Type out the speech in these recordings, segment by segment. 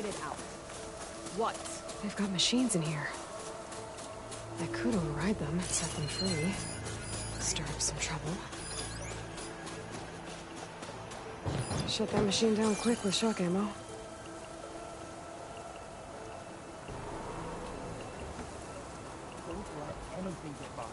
spit it out. What? They've got machines in here. I could override them and set them free. Stir up some trouble. Shut that machine down quick with shock ammo. Don't let anything get by.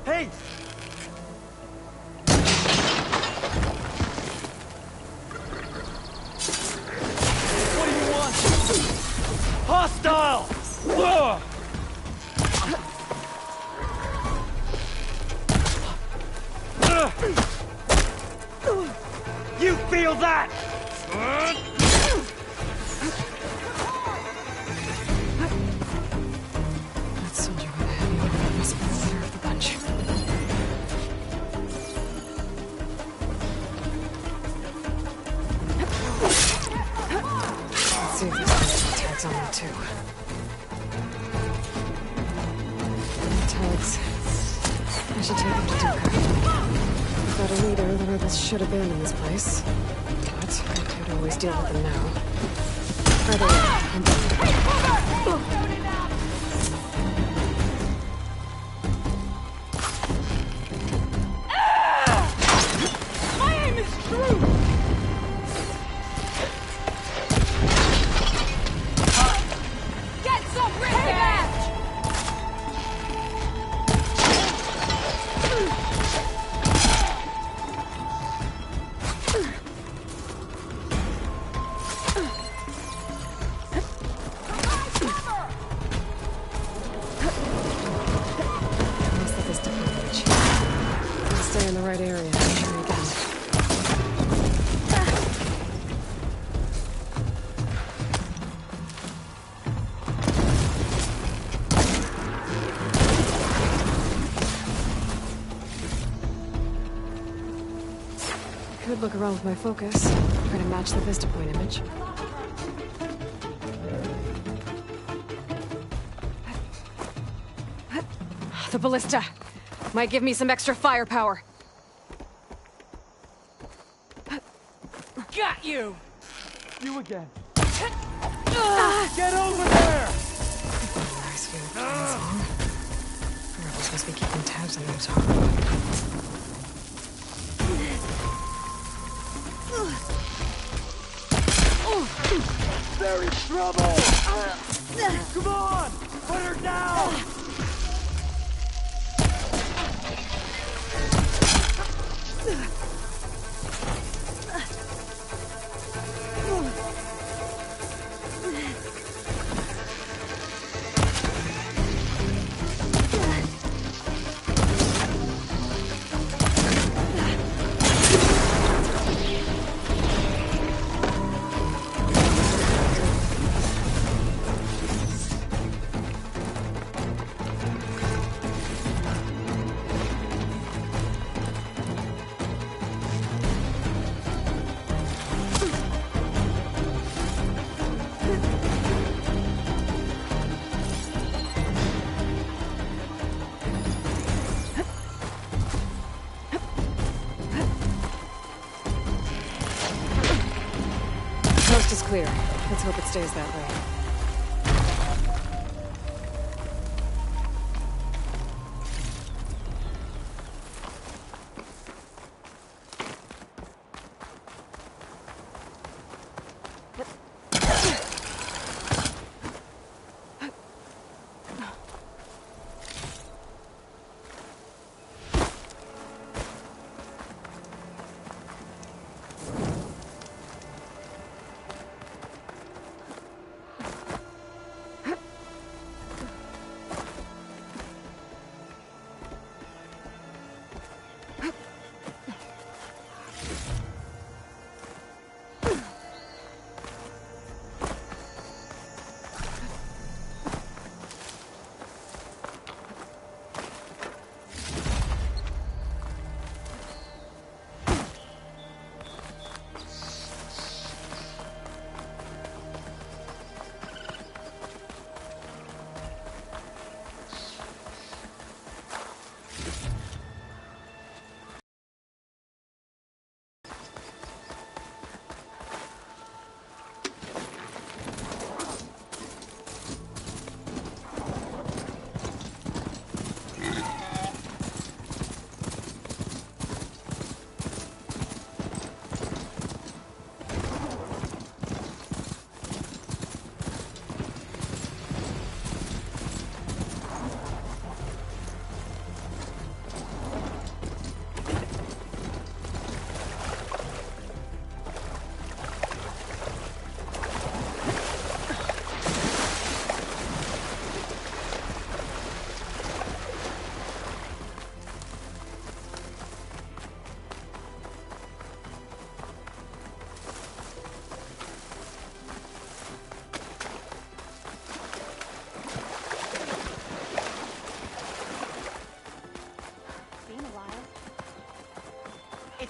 Hey! What do you want? Hostile! Ugh! You feel that? That soldier with a heavy weapon must be the leader of the bunch. Let's see if this has tags on them too. Tags. I should take them to Duca. Without a leader, the rebels should abandon this place. But I could always deal with them now. Either way, I'm done. My aim is true! Get some revenge! Must let this deploy. I'll stay in the right area. Try again. I could look around with my focus, try to match the Vista Point image. The ballista might give me some extra firepower. Got you! You again. Get over there! Nice view of Plains Hall. The rebels must be keeping tabs on them too. They're in trouble! Come on! Put her down! Coast is clear. Let's hope it stays that way.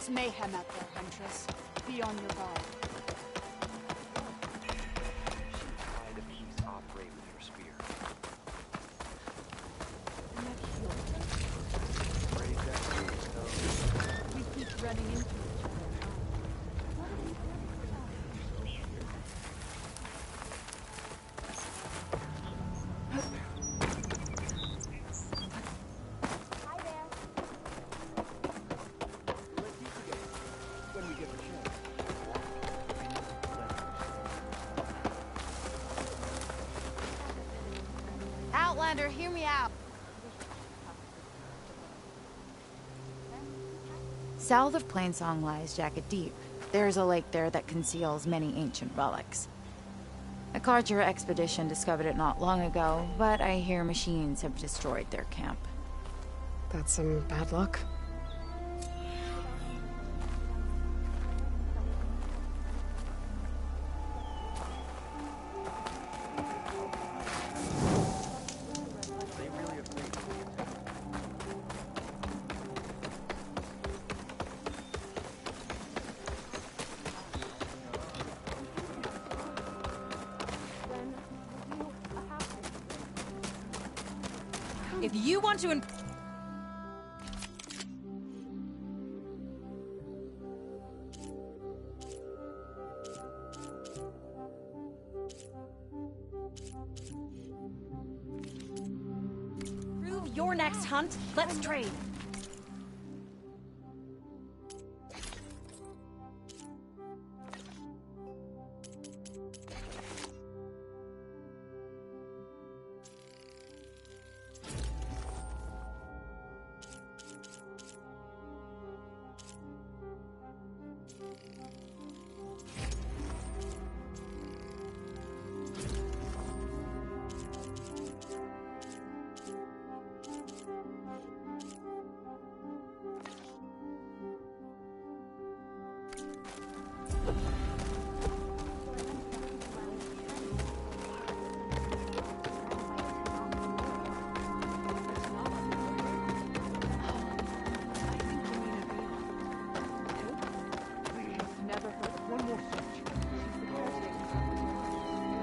It's mayhem out there, Huntress. Be on your guard. Find a piece operate with your spear. Raise that stone. We keep running into each other. When we get the chance. Outlander, hear me out. South of Plainsong lies Jacket Deep. There's a lake there that conceals many ancient relics. A Carter expedition discovered it not long ago, but I hear machines have destroyed their camp. That's some bad luck. They really afraid to leave town. If you want to improve your next hunt, let's trade.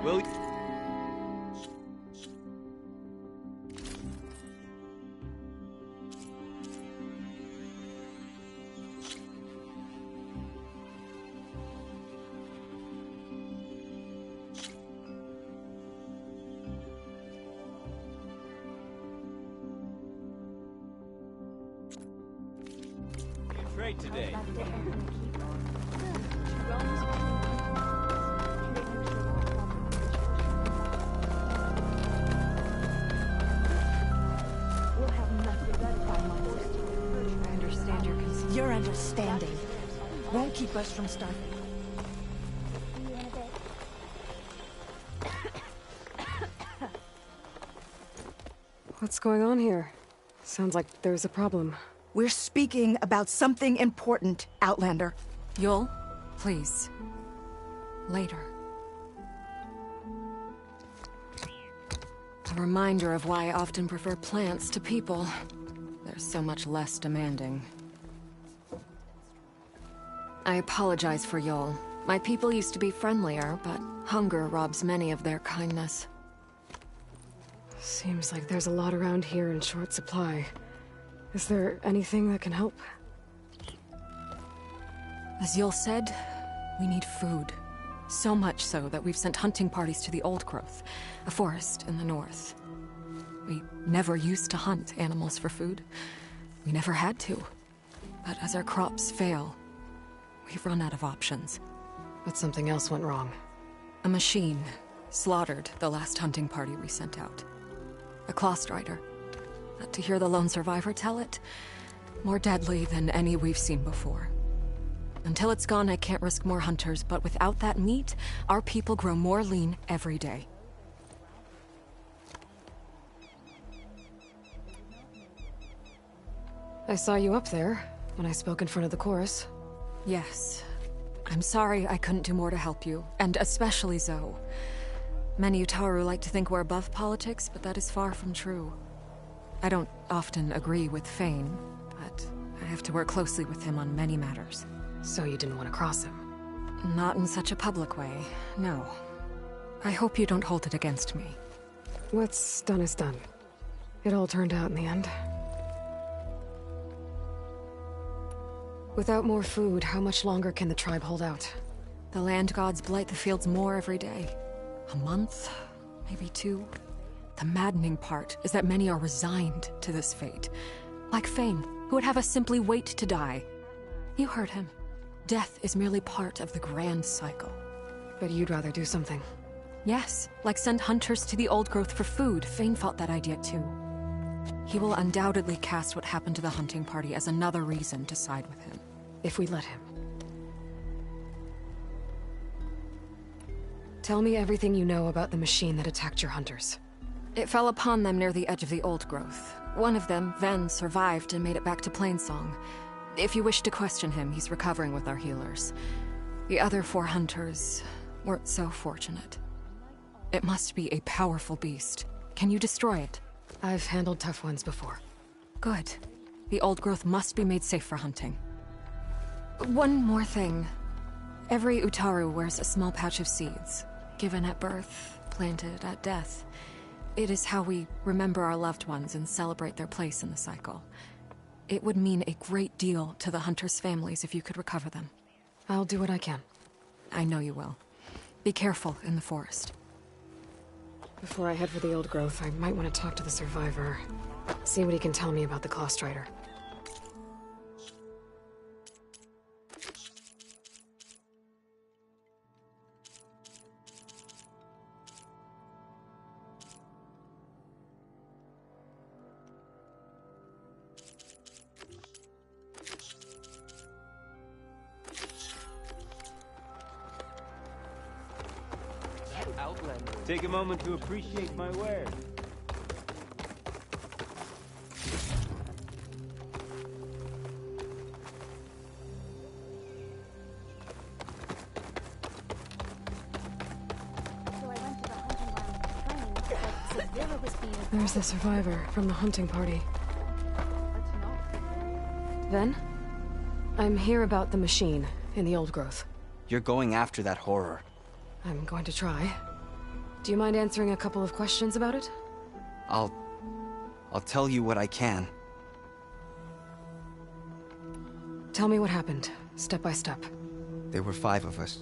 Will Trade today. I understand your concern. Your understanding won't keep us from starving. What's going on here? Sounds like there's a problem. We're speaking about something important, Outlander. Yul, please. Later. A reminder of why I often prefer plants to people. They're so much less demanding. I apologize for Yul. My people used to be friendlier, but hunger robs many of their kindness. Seems like there's a lot around here in short supply. Is there anything that can help? As Yul said, we need food. So much so that we've sent hunting parties to the Old Growth, a forest in the north. We never used to hunt animals for food. We never had to. But as our crops fail, we've run out of options. But something else went wrong. A machine slaughtered the last hunting party we sent out. A claw strider. To hear the lone survivor tell it, more deadly than any we've seen before. Until it's gone, I can't risk more hunters, but without that meat, our people grow more lean every day. I saw you up there when I spoke in front of the chorus. Yes. I'm sorry I couldn't do more to help you, and especially Zoe. Many Utaru like to think we're above politics, but that is far from true. I don't often agree with Fane, but I have to work closely with him on many matters. So you didn't want to cross him? Not in such a public way, no. I hope you don't hold it against me. What's done is done. It all turned out in the end. Without more food, how much longer can the tribe hold out? The land gods blight the fields more every day. A month? Maybe 2? The maddening part is that many are resigned to this fate. Like Fane, who would have us simply wait to die. You heard him. Death is merely part of the grand cycle. But you'd rather do something. Yes, like send hunters to the old growth for food. Fane fought that idea too. He will undoubtedly cast what happened to the hunting party as another reason to side with him. If we let him. Tell me everything you know about the machine that attacked your hunters. It fell upon them near the edge of the old growth. One of them, Ven, survived and made it back to Plainsong. If you wish to question him, he's recovering with our healers. The other 4 hunters weren't so fortunate. It must be a powerful beast. Can you destroy it? I've handled tough ones before. Good. The old growth must be made safe for hunting. One more thing. Every Utaru wears a small pouch of seeds, given at birth, planted at death. It is how we remember our loved ones and celebrate their place in the cycle. It would mean a great deal to the hunters' families if you could recover them. I'll do what I can. I know you will. Be careful in the forest. Before I head for the old growth, I might want to talk to the survivor. See what he can tell me about the Claw Strider. Take a moment to appreciate my wares. There's the survivor from the hunting party. Ven? I'm here about the machine in the old growth. You're going after that horror. I'm going to try. Do you mind answering a couple of questions about it? I'll tell you what I can. Tell me what happened, step by step. There were 5 of us,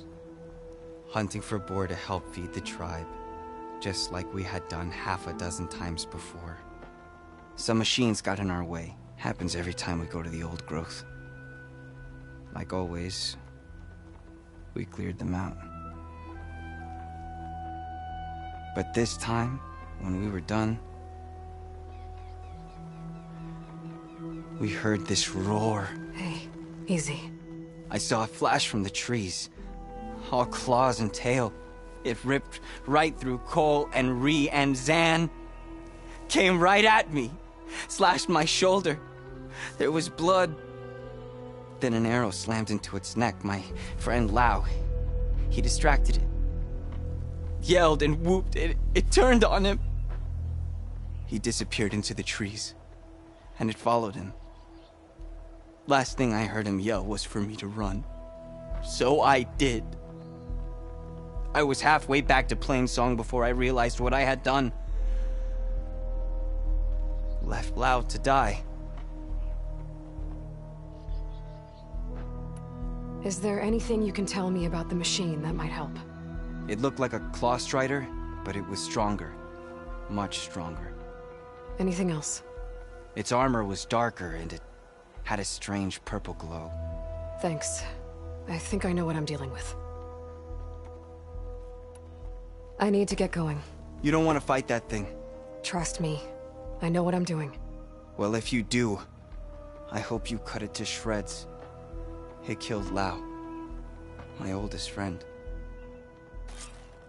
hunting for boar to help feed the tribe, just like we had done half a dozen times before. Some machines got in our way. Happens every time we go to the old growth. Like always, we cleared them out. But this time, when we were done, we heard this roar. Hey, easy. I saw a flash from the trees, all claws and tail. It ripped right through Cole and Ree, and Zan came right at me, slashed my shoulder. There was blood. Then an arrow slammed into its neck. My friend Lau, he distracted it. Yelled and whooped. It turned on him. He disappeared into the trees, and it followed him. Last thing I heard him yell was for me to run. So I did. I was halfway back to Plainsong before I realized what I had done. Left Lau to die. Is there anything you can tell me about the machine that might help? It looked like a claw strider, but it was stronger. Much stronger. Anything else? Its armor was darker, and it had a strange purple glow. Thanks. I think I know what I'm dealing with. I need to get going. You don't want to fight that thing. Trust me. I know what I'm doing. Well, if you do, I hope you cut it to shreds. It killed Lau, my oldest friend.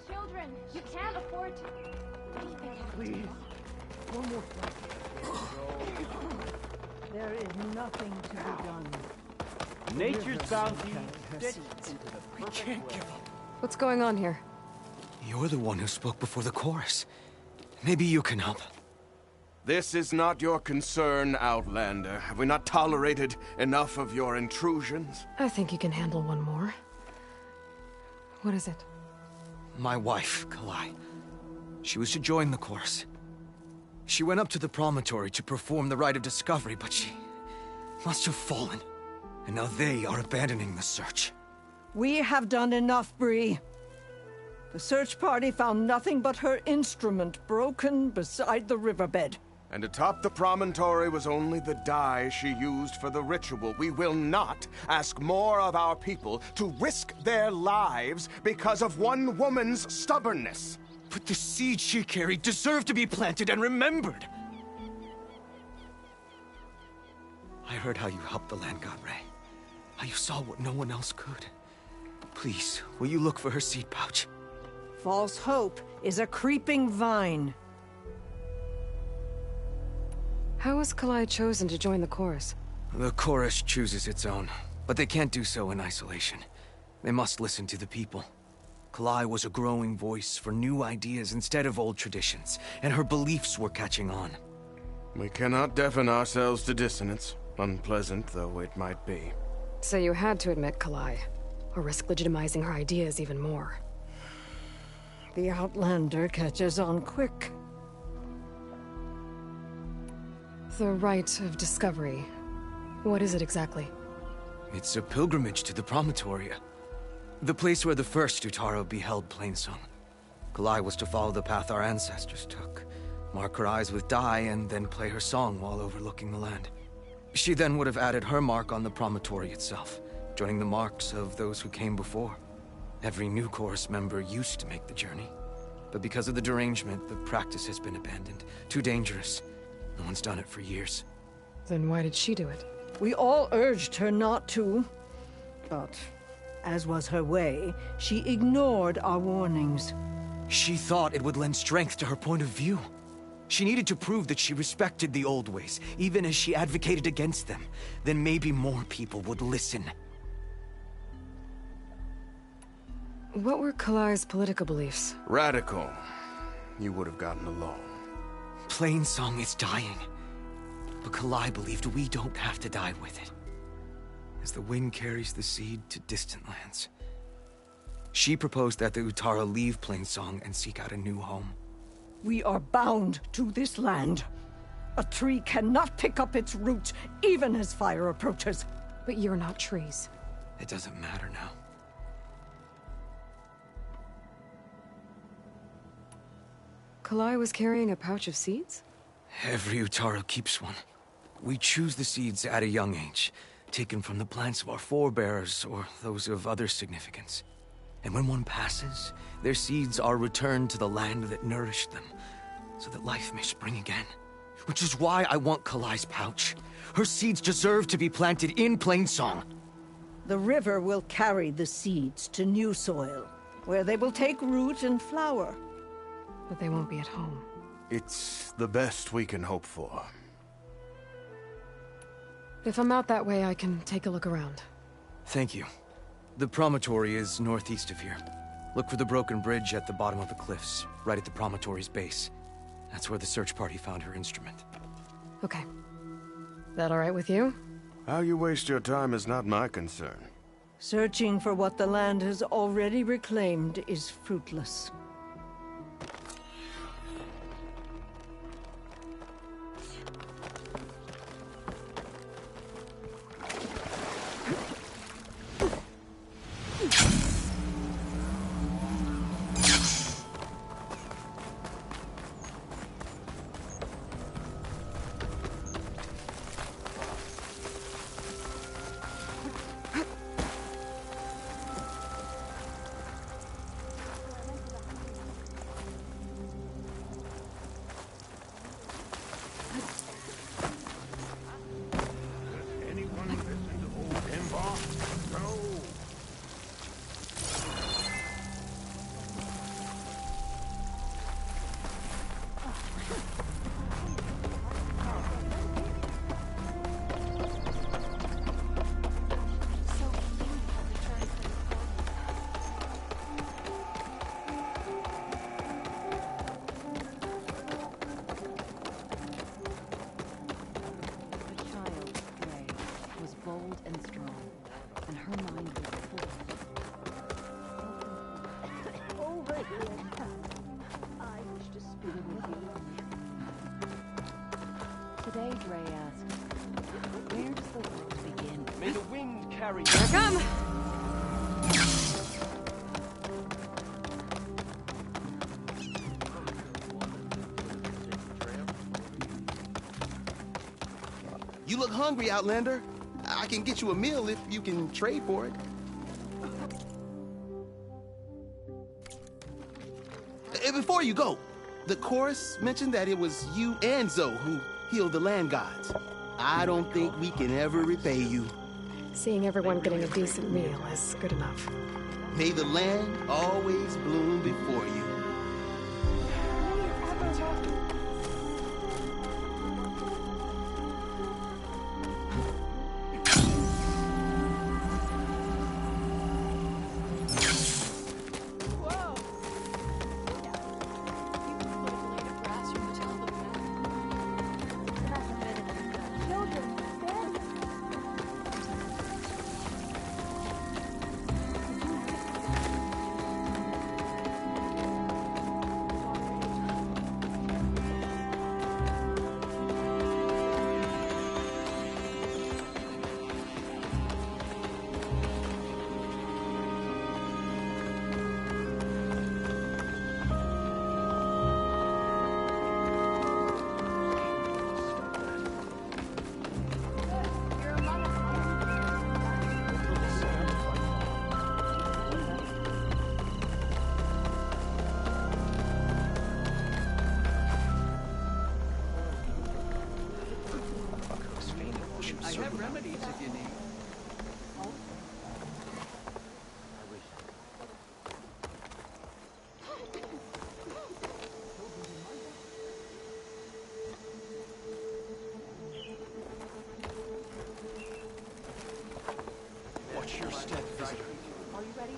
Children, you can't afford to... Please, one more flight. There is nothing to be done. Nature's bounty stitched into the We can't give up. What's going on here? You're the one who spoke before the chorus. Maybe you can help. This is not your concern, Outlander. Have we not tolerated enough of your intrusions? I think you can handle one more. What is it? My wife, Kalai. She was to join the chorus. She went up to the promontory to perform the rite of discovery, but she must have fallen. And now they are abandoning the search. We have done enough, Bree. The search party found nothing but her instrument broken beside the riverbed. And atop the promontory was only the dye she used for the ritual. We will not ask more of our people to risk their lives because of one woman's stubbornness. But the seed she carried deserved to be planted and remembered. I heard how you helped the land god Ray. How you saw what no one else could. Please, will you look for her seed pouch? False hope is a creeping vine. How was Kalai chosen to join the chorus? The chorus chooses its own, but they can't do so in isolation. They must listen to the people. Kalai was a growing voice for new ideas instead of old traditions, and her beliefs were catching on. We cannot deafen ourselves to dissonance, unpleasant though it might be. So you had to admit Kalai, or risk legitimizing her ideas even more. The Outlander catches on quick. The rite of discovery. What is it exactly? It's a pilgrimage to the promontory. The place where the first Utaro beheld Plainsong. Kalai was to follow the path our ancestors took. Mark her eyes with dye and then play her song while overlooking the land. She then would have added her mark on the promontory itself, joining the marks of those who came before. Every new chorus member used to make the journey. But because of the derangement, the practice has been abandoned. Too dangerous. No one's done it for years. Then why did she do it? We all urged her not to, but as was her way, she ignored our warnings. She thought it would lend strength to her point of view. She needed to prove that she respected the old ways, even as she advocated against them. Then maybe more people would listen. What were Kalai's political beliefs? Radical. You would have gotten along. Plainsong is dying. But Kalai believed we don't have to die with it. As the wind carries the seed to distant lands. She proposed that the Utara leave Plainsong and seek out a new home. We are bound to this land. A tree cannot pick up its roots, even as fire approaches. But you're not trees. It doesn't matter now. Kalai was carrying a pouch of seeds? Every Utaro keeps one. We choose the seeds at a young age, taken from the plants of our forebears or those of other significance. And when one passes, their seeds are returned to the land that nourished them, so that life may spring again. Which is why I want Kalai's pouch. Her seeds deserve to be planted in Plainsong. The river will carry the seeds to new soil, where they will take root and flower. But they won't be at home. It's the best we can hope for. If I'm out that way, I can take a look around. Thank you. The promontory is northeast of here. Look for the broken bridge at the bottom of the cliffs, right at the promontory's base. That's where the search party found her instrument. Okay. That all right with you? How you waste your time is not my concern. Searching for what the land has already reclaimed is fruitless. Today, Dre asked, where does the world begin? May the wind carry you. Here I come! You look hungry, Outlander. I can get you a meal if you can trade for it. Before you go, the chorus mentioned that it was you and Zoe who healed the land gods. I don't think we can ever repay you. Seeing everyone getting a decent meal is good enough. May the land always bloom before you. I have remedies if you need. Watch your step, visitor. Are you ready?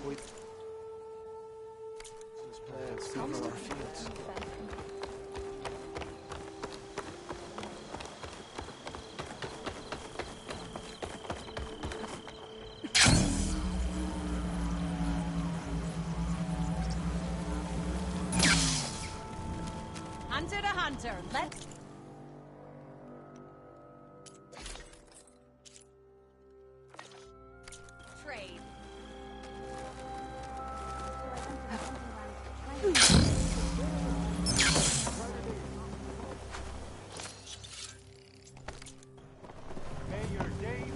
These plants cover our fields. Hunter to hunter, let's... trade. May your day be...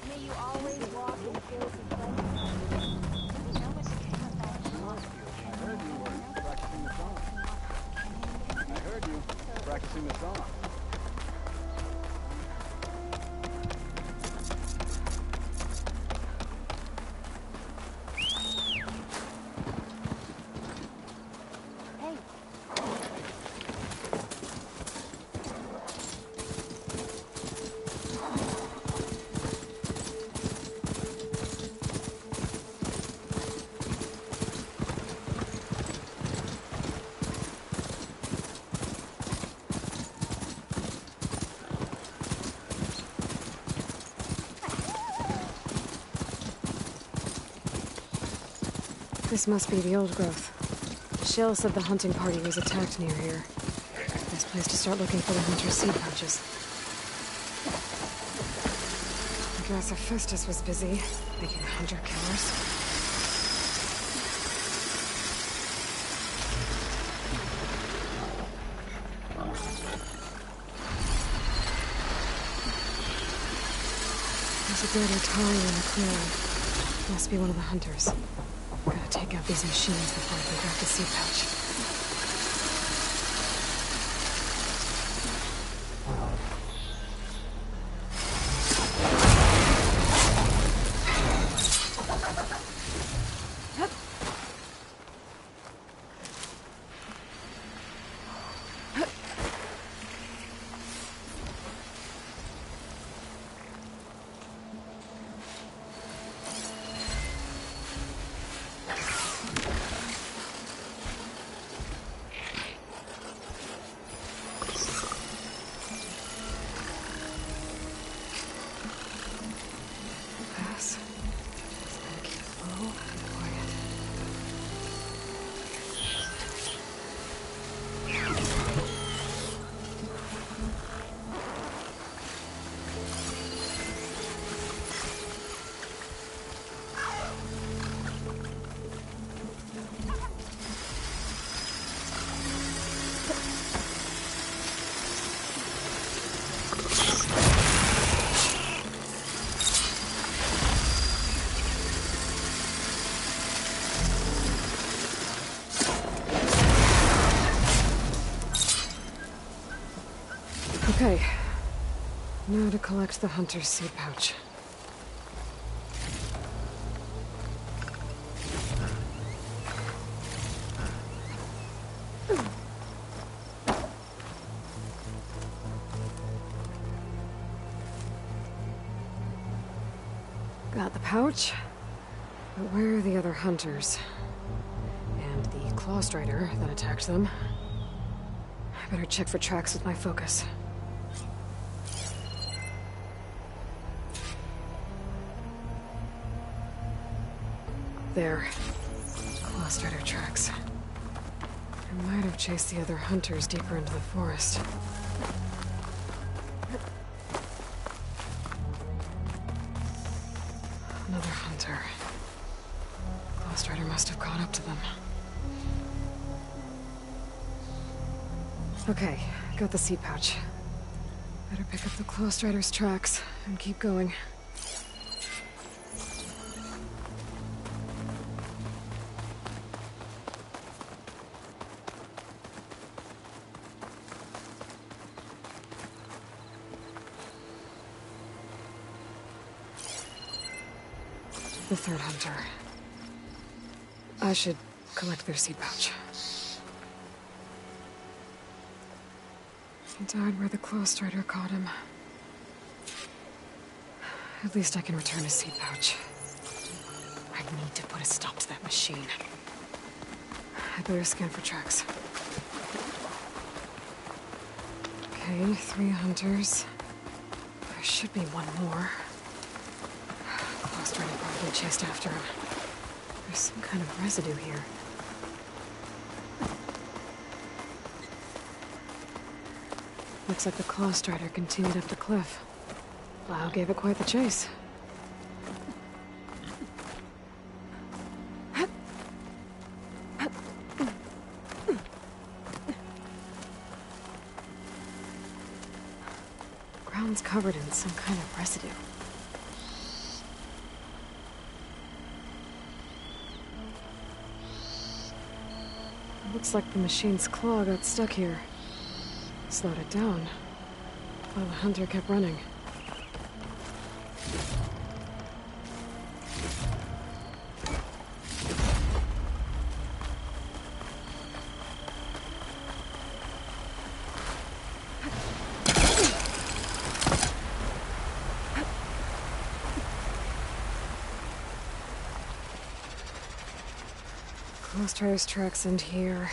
May you always walk in fields of plenty. You know what's the king of that? I heard you were practicing the song. I heard you practicing the song. Hey, This must be the old growth. Shill said the hunting party was attacked near here. Best place to start looking for the hunter's seed pouches. I guess Hephaestus was busy making hunter-killers. There's a dead Atari in the clearing. Must be one of the hunters. Gotta take out these machines before I can grab the seed pouch. Okay. Now to collect the hunter's seed pouch. Got the pouch, but where are the other hunters? And the claw strider that attacked them? I better check for tracks with my focus. There. Claw strider tracks. I might have chased the other hunters deeper into the forest. Another hunter. Claw strider must have caught up to them. Okay, got the seed pouch. Better pick up the claw strider's tracks and keep going. The third hunter. I should collect their seed pouch. He died where the claw strider caught him. At least I can return his seed pouch. I need to put a stop to that machine. I better scan for tracks. Okay, 3 hunters. There should be one more. Claw strider probably chased after him. There's some kind of residue here. Looks like the claw strider continued up the cliff. Lau gave it quite the chase. Ground's covered in some kind of residue. Looks like the machine's claw got stuck here. Slowed it down, while the hunter kept running. Claw strider's tracks end here.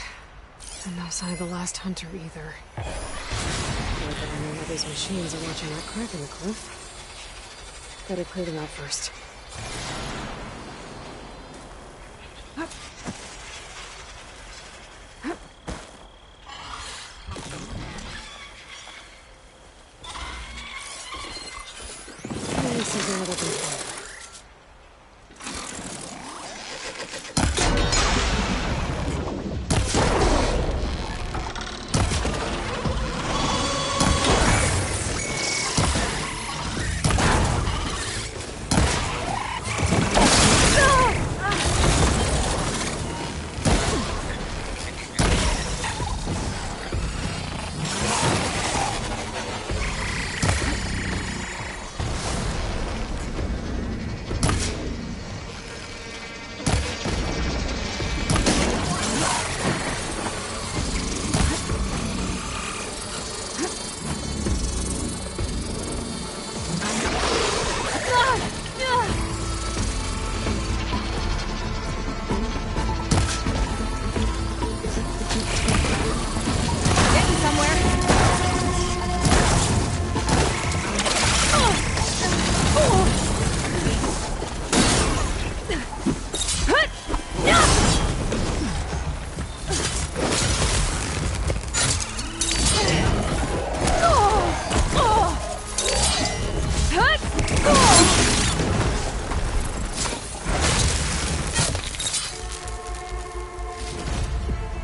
And no sign of the last hunter either. Not that I know how these machines are watching that crack in the cliff. Better clear them out first. This is all looking for.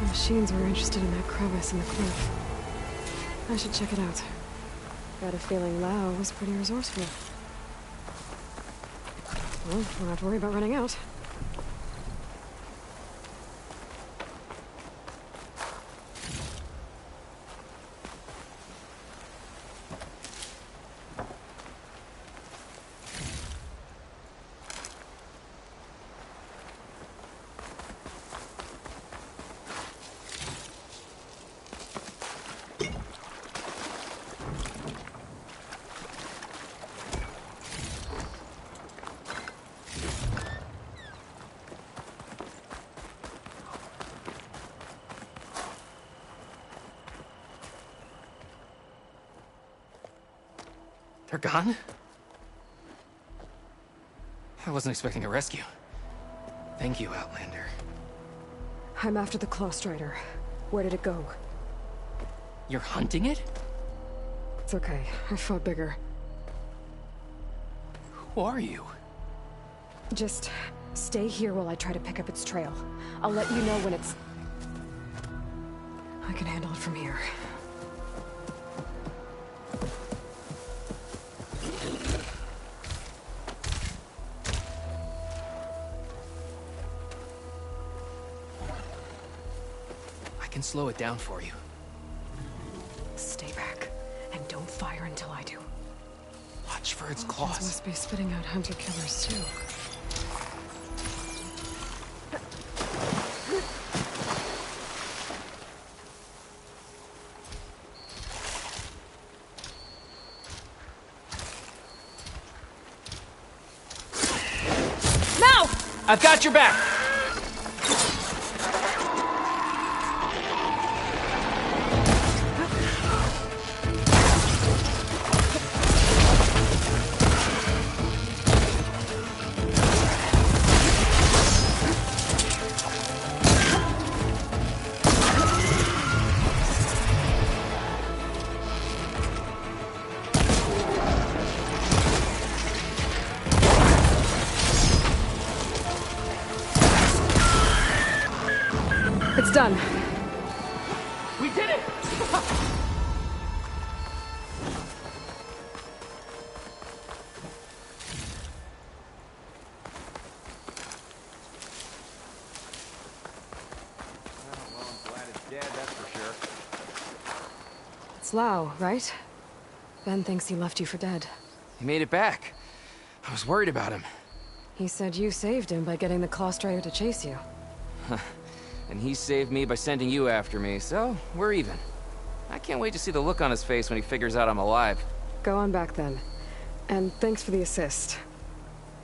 Machines were interested in that crevice in the cliff. I should check it out. Got a feeling Lau was pretty resourceful. Well, don't have to worry about running out. They're gone? I wasn't expecting a rescue. Thank you, Outlander. I'm after the Claw Strider. Where did it go? You're hunting it? It's okay. I fought bigger. Who are you? Just stay here while I try to pick up its trail. I'll let you know when it's... I can handle it from here. I can slow it down for you. Stay back, and don't fire until I do. Watch for its These claws. must be spitting out hunter-killers, too. No! I've got your back! It's done. We did it! Well, I'm glad it's dead, that's for sure. It's Lau, right? Ben thinks he left you for dead. He made it back. I was worried about him. He said you saved him by getting the Claw Strider to chase you. And he saved me by sending you after me, so we're even. I can't wait to see the look on his face when he figures out I'm alive. Go on back then. And thanks for the assist.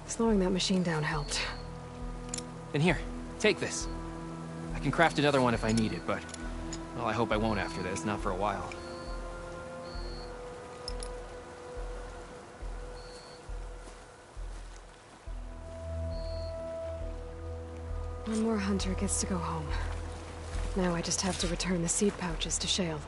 Slowing that machine down helped. Then here, take this. I can craft another one if I need it, but... well, I hope I won't after this, not for a while. One more hunter gets to go home. Now I just have to return the seed pouches to Shale.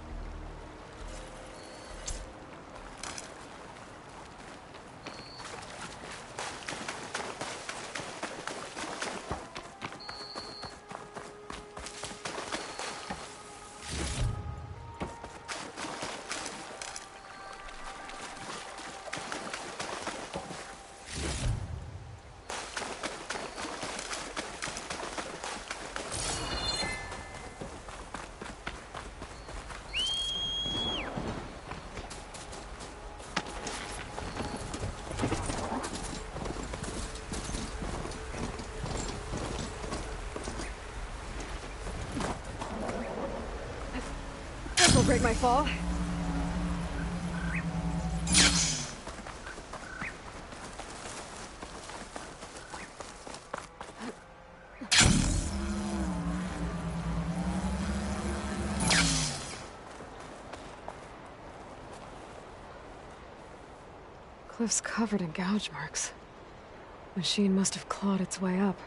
This will break my fall. Cliff's covered in gouge marks. Machine must have clawed its way up.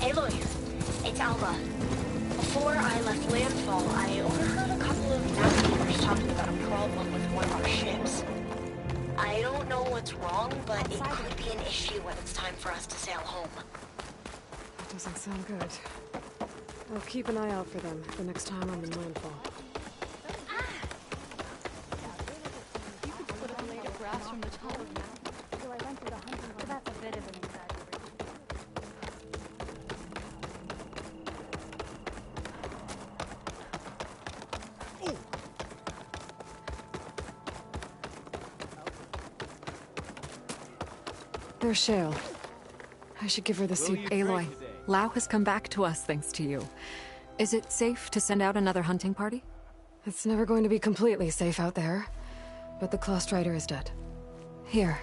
Aloy, it's Alba. Before I left landfall, I overheard a couple of navigators talking about a problem with one of our ships. I I don't know what's wrong, but it could be an issue when it's time for us to sail home. That doesn't sound good. I'll keep an eye out for them the next time I'm in landfall. You could put a blade of grass from the top of that. So I went through the hunting, but that's a bit of an exaggeration. There's Shale. I should give her the soup. Aloy, Lau has come back to us thanks to you. Is it safe to send out another hunting party? It's never going to be completely safe out there, but the Claw Strider is dead. Here.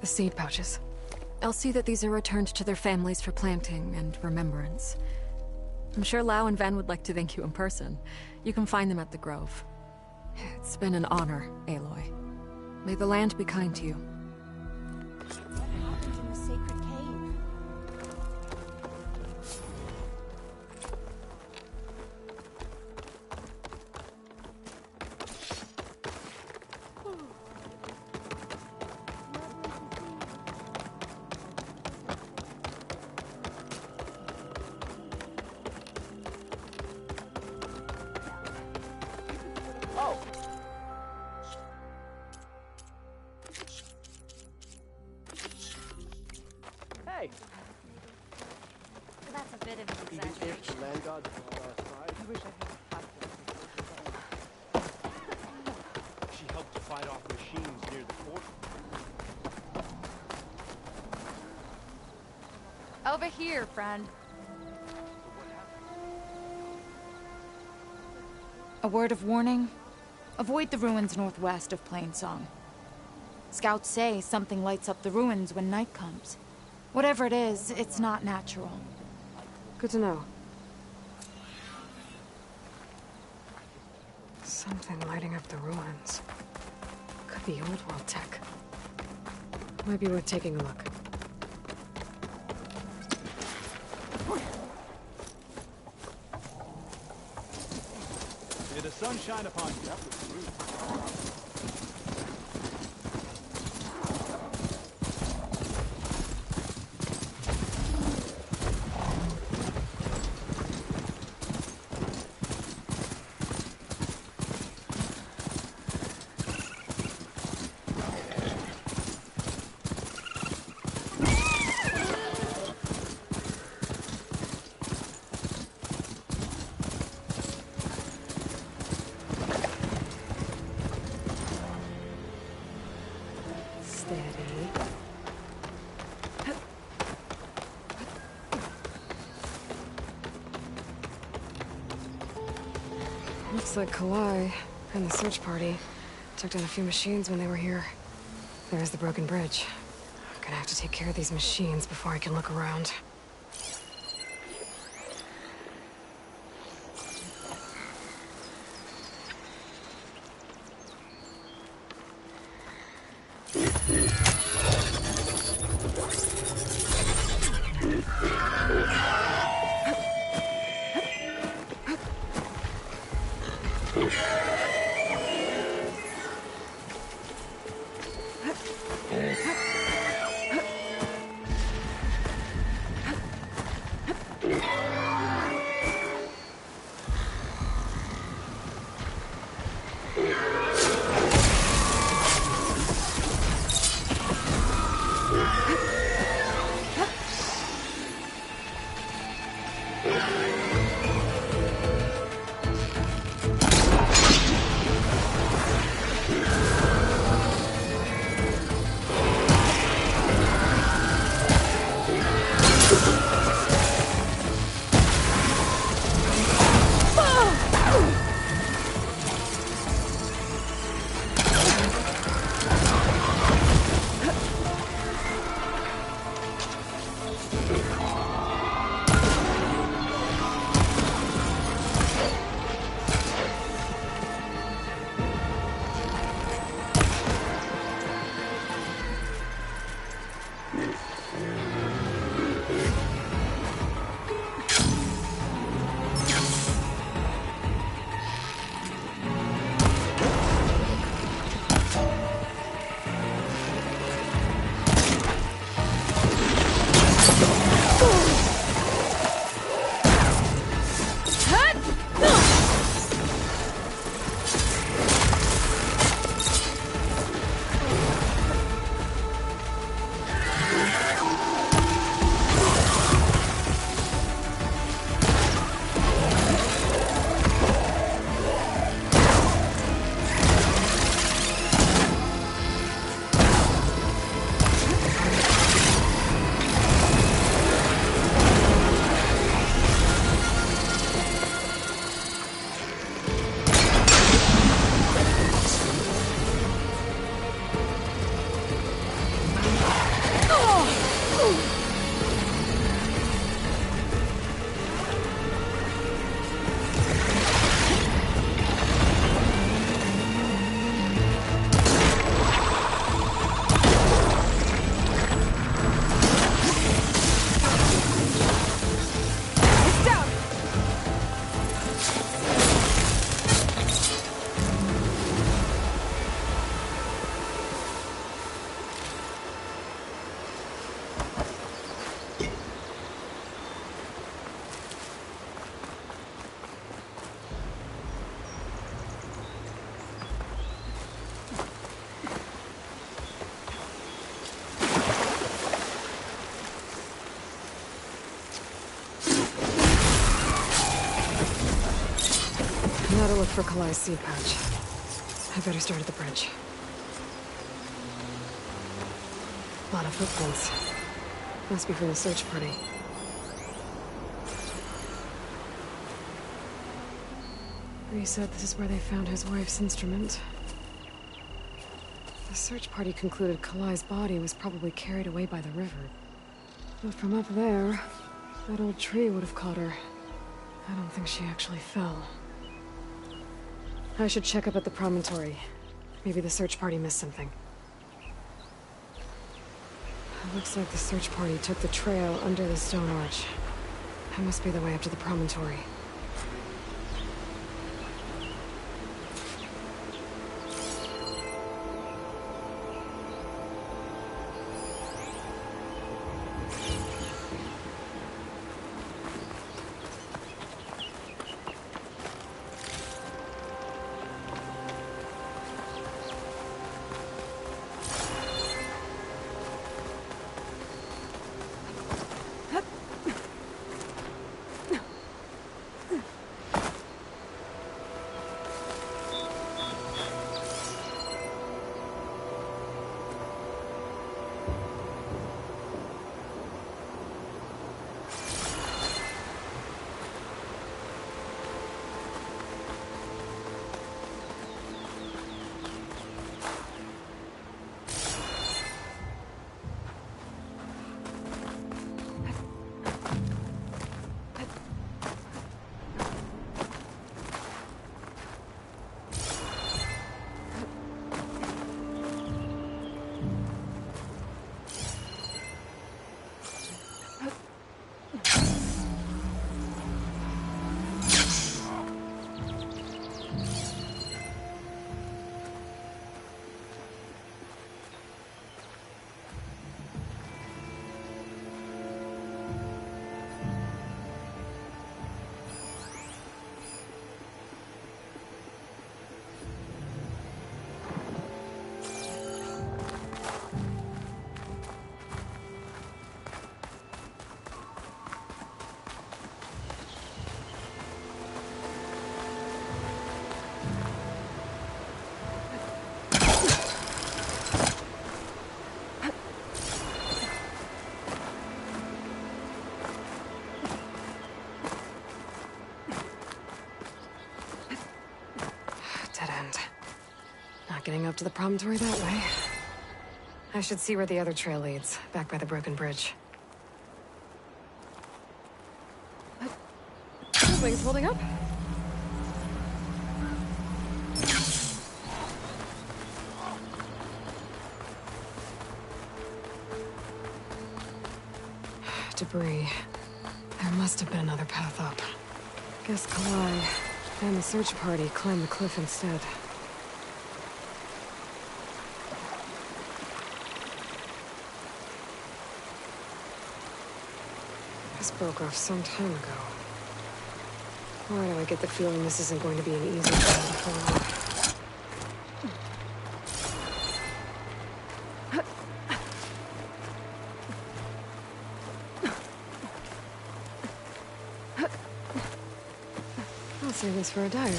The seed pouches. I'll see that these are returned to their families for planting and remembrance. I'm sure Lau and Van would like to thank you in person. You can find them at the Grove. It's been an honor, Aloy. May the land be kind to you. What happened in the sacred cave? Oh! Hey! That's a bit of an Even if exaggeration. the land gods are on our side, I wish I had she helped to fight off machines near the fort. Over here, friend. A word of warning. Avoid the ruins northwest of Plainsong. Scouts say something lights up the ruins when night comes. Whatever it is, it's not natural. Good to know. Something lighting up the ruins. Could be old world tech. Might be worth taking a look. May the sun shine upon you. That was rude. Looks like Kalai and the search party took down a few machines when they were here. There's the broken bridge. I'm gonna have to take care of these machines before I can look around. Now to look for Kalai's seed pouch. I better start at the bridge. A lot of footprints. Must be from the search party. Bree said this is where they found his wife's instrument. The search party concluded Kalai's body was probably carried away by the river. But from up there, that old tree would have caught her. I don't think she actually fell. I should check up at the promontory. Maybe the search party missed something. It looks like the search party took the trail under the stone arch. That must be the way up to the promontory. Getting up to the promontory that way. I should see where the other trail leads, back by the broken bridge. Wings holding up? Debris. There must have been another path up. Guess Kalai and the search party climbed the cliff instead. This broke off some time ago. Why do I get the feeling this isn't going to be an easy thing to pull off? I'll save this for a diary.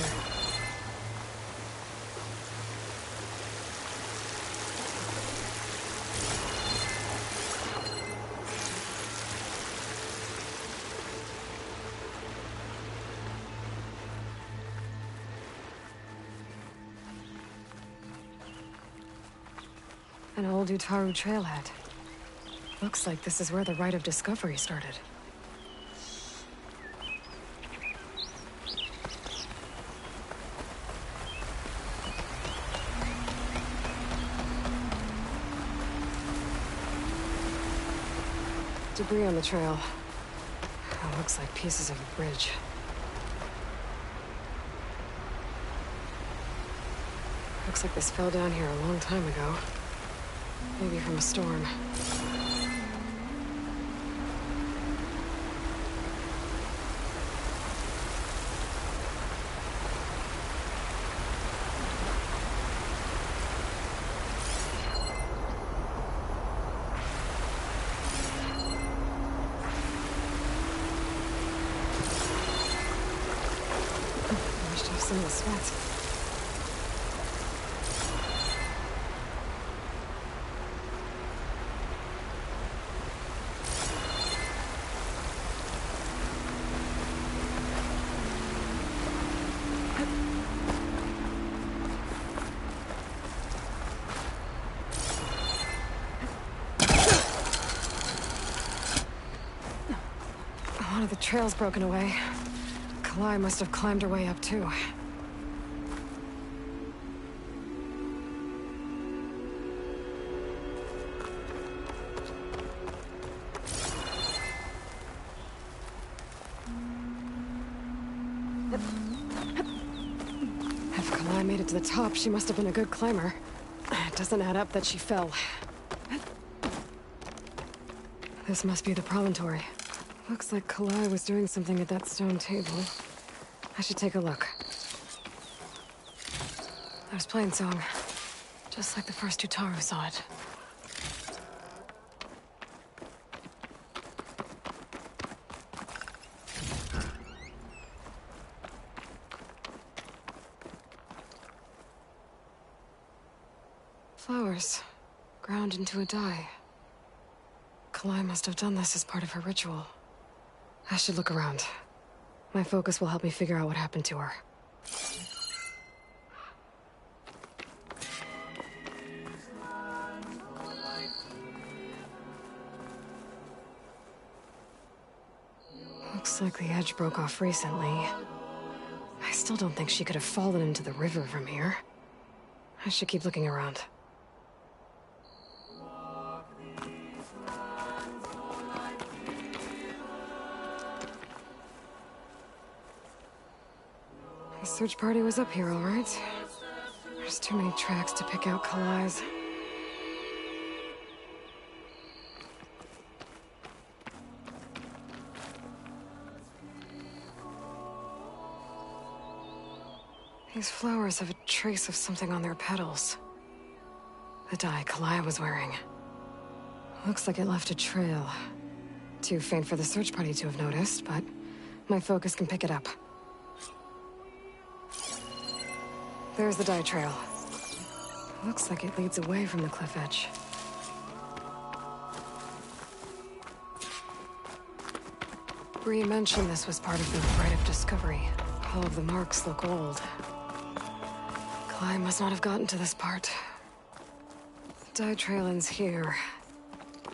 An old Utaru trailhead. Looks like this is where the Rite of Discovery started. Debris on the trail. It looks like pieces of a bridge. Looks like this fell down here a long time ago. Maybe from a storm. Washed off some of the sweat. One of the trail's broken away. Kalai must have climbed her way up, too. If Kalai made it to the top, she must have been a good climber. It doesn't add up that she fell. This must be the promontory. Looks like Kalai was doing something at that stone table. I should take a look. There's Plainsong. Just like the first Utaru saw it. Flowers. Ground into a dye. Kalai must have done this as part of her ritual. I should look around. My focus will help me figure out what happened to her. Looks like the edge broke off recently. I still don't think she could have fallen into the river from here. I should keep looking around. The search party was up here, all right. There's too many tracks to pick out Kalai's. These flowers have a trace of something on their petals. The dye Kalai was wearing. Looks like it left a trail. Too faint for the search party to have noticed, but my focus can pick it up. There's the dye trail. Looks like it leads away from the cliff edge. Bree mentioned this was part of the Rite of Discovery. All of the marks look old. Kalai must not have gotten to this part. The dye trail ends here,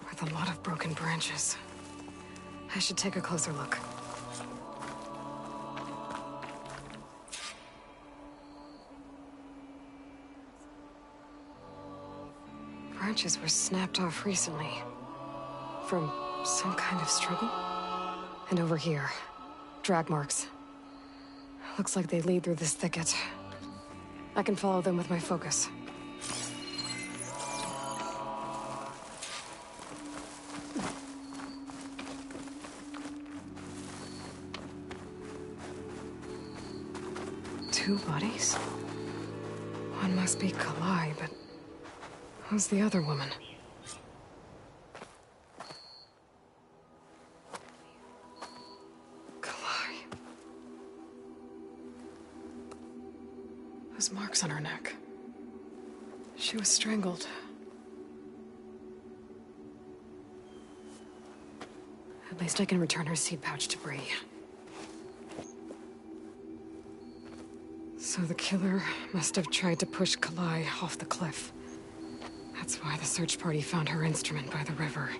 with a lot of broken branches. I should take a closer look. Branches were snapped off recently. From some kind of struggle? And over here, drag marks. Looks like they lead through this thicket. I can follow them with my focus. Two bodies? One must be Kalai, but who's the other woman? Kalai. Those marks on her neck. She was strangled. At least I can return her seed pouch to Bree. So the killer must have tried to push Kalai off the cliff. That's why the search party found her instrument by the river.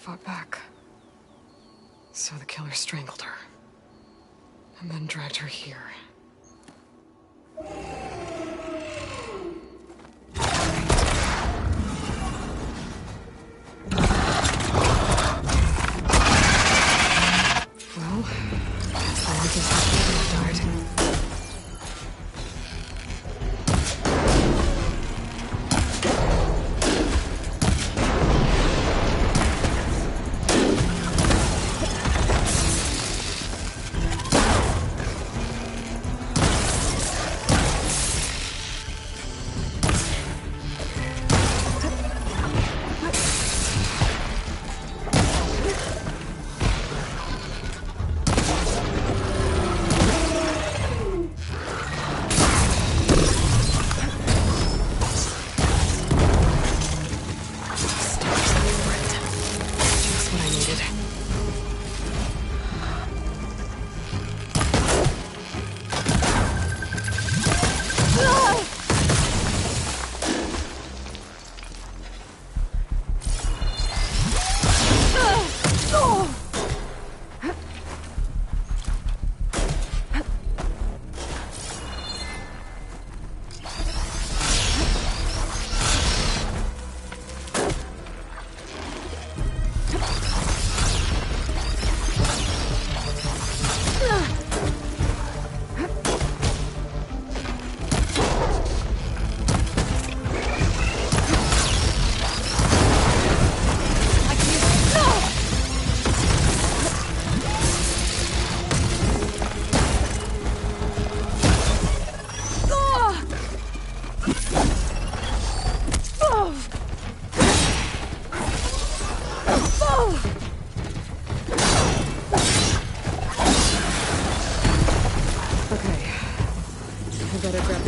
fought back. So the killer strangled her. And then dragged her here. Well, that's the answer to died.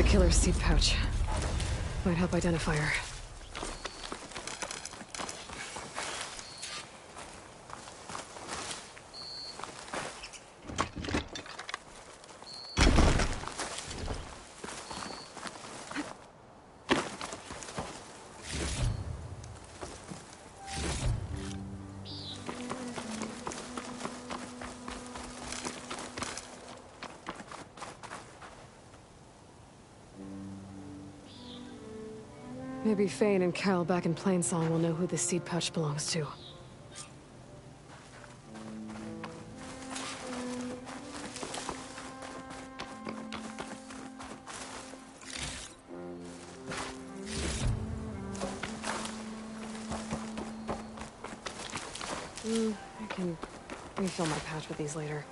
Killer's seed pouch. Might help identify her. Maybe Fane and Carol back in Plainsong will know who the seed pouch belongs to. I can refill my pouch with these later.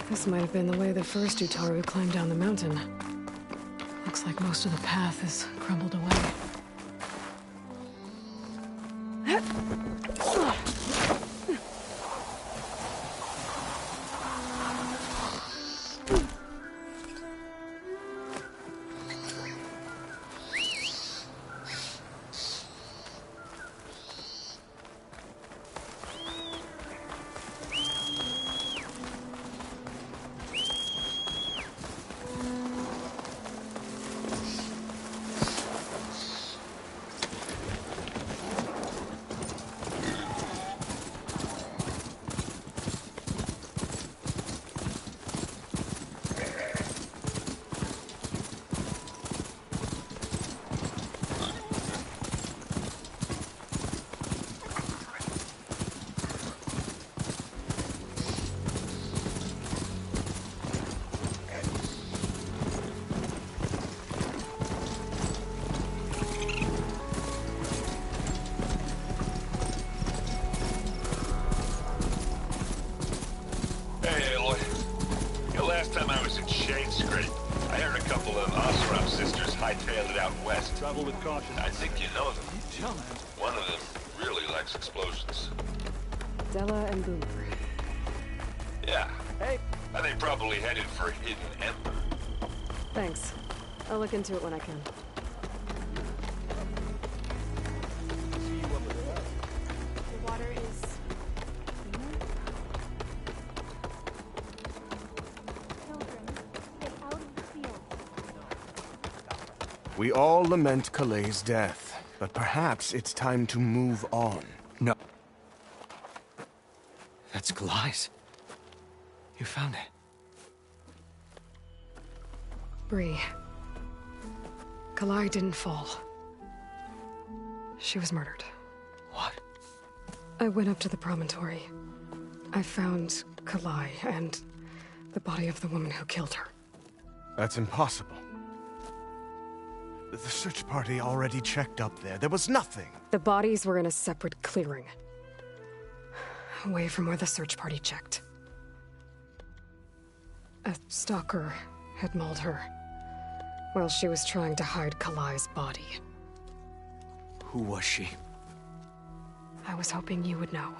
This might have been the way the first Utaru climbed down the mountain. Looks like most of the path is crumbled away. Travel with caution. I think you know them. One of them really likes explosions. Della and Boomer. Yeah. Hey. And they probably headed for Hidden Ember. Thanks. I'll look into it when I can. The water is cleaner? We all lament Kalei's death, but perhaps it's time to move on. No. That's Kalai's. You found it. Bree. Kalai didn't fall. She was murdered. What? I went up to the promontory. I found Kalai and the body of the woman who killed her. That's impossible. The search party already checked up there. There was nothing. The bodies were in a separate clearing. Away from where the search party checked. A stalker had mauled her while she was trying to hide Kalai's body. Who was she? I was hoping you would know.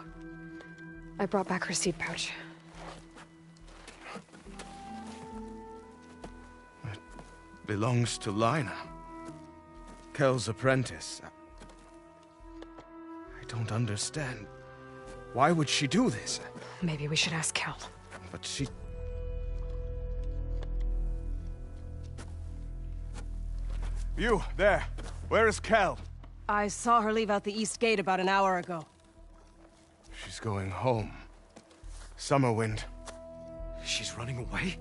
I brought back her seed pouch. It belongs to Lina. Kel's apprentice. I don't understand. Why would she do this? Maybe we should ask Kel. But she... You, there. Where is Kel? I saw her leave out the east gate about an hour ago. She's going home. Summerwind. She's running away?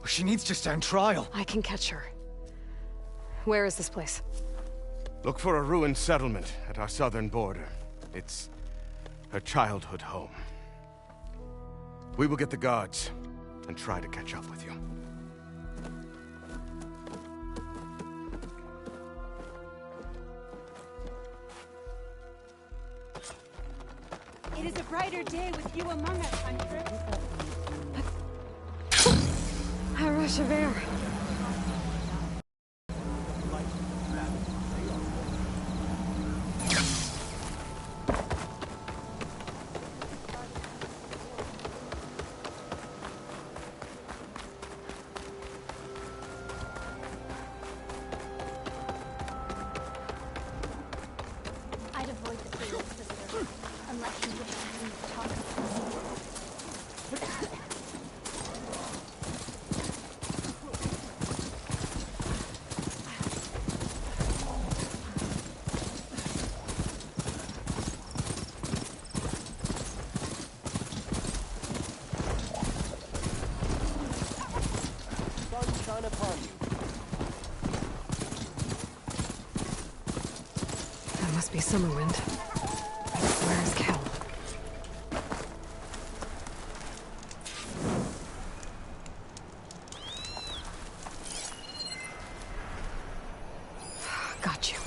She needs to stand trial. I can catch her. Where is this place? Look for a ruined settlement at our southern border. It's her childhood home. We will get the guards and try to catch up with you. It is a brighter day with you among us, Huntress. A rush of air. I'd avoid the field, sister, unless you wish to talk about Sunshine upon you. That must be Summerwind. Where is Kel? Got you.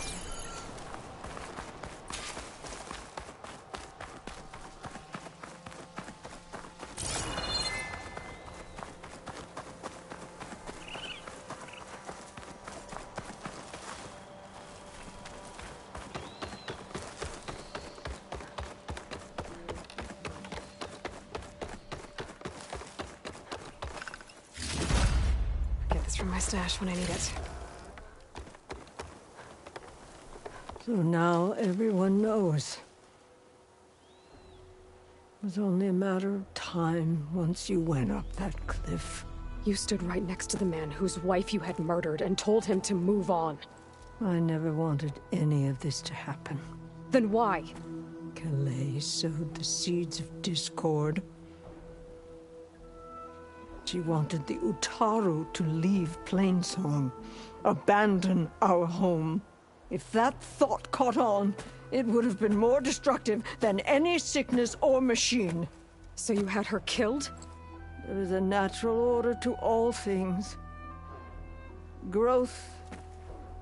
Get this from my stash when I need it. So now everyone knows. It was only a matter of time once you went up that cliff. You stood right next to the man whose wife you had murdered and told him to move on. I never wanted any of this to happen. Then why? Kalei sowed the seeds of discord. She wanted the Utaru to leave Plainsong, abandon our home. If that thought caught on, it would have been more destructive than any sickness or machine. So you had her killed? There is a natural order to all things. Growth,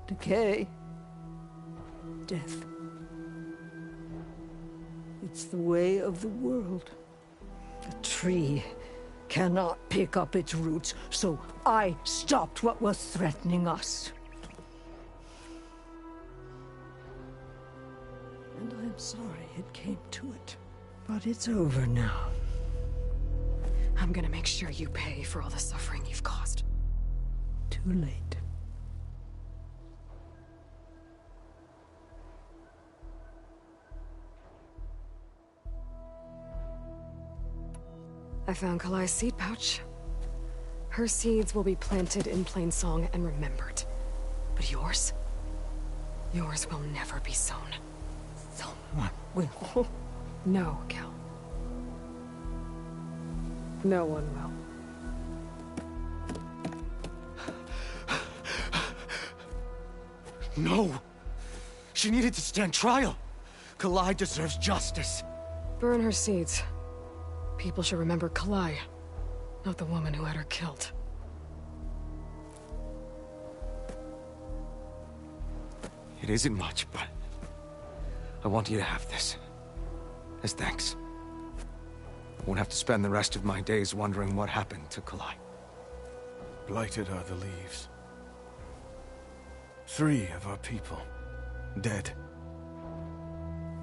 decay, death. It's the way of the world. The tree cannot pick up its roots, so I stopped what was threatening us. And I'm sorry it came to it. But it's over now. I'm gonna make sure you pay for all the suffering you've caused. Too late. I found Kalai's seed pouch. Her seeds will be planted in Plainsong and remembered. But yours? Yours will never be sown. Someone will. No, Kel. No one will. No! She needed to stand trial! Kalai deserves justice. Burn her seeds. People should remember Kalai, not the woman who had her killed. It isn't much, but I want you to have this. As thanks. I won't have to spend the rest of my days wondering what happened to Kalai. Blighted are the leaves. 3 of our people, dead.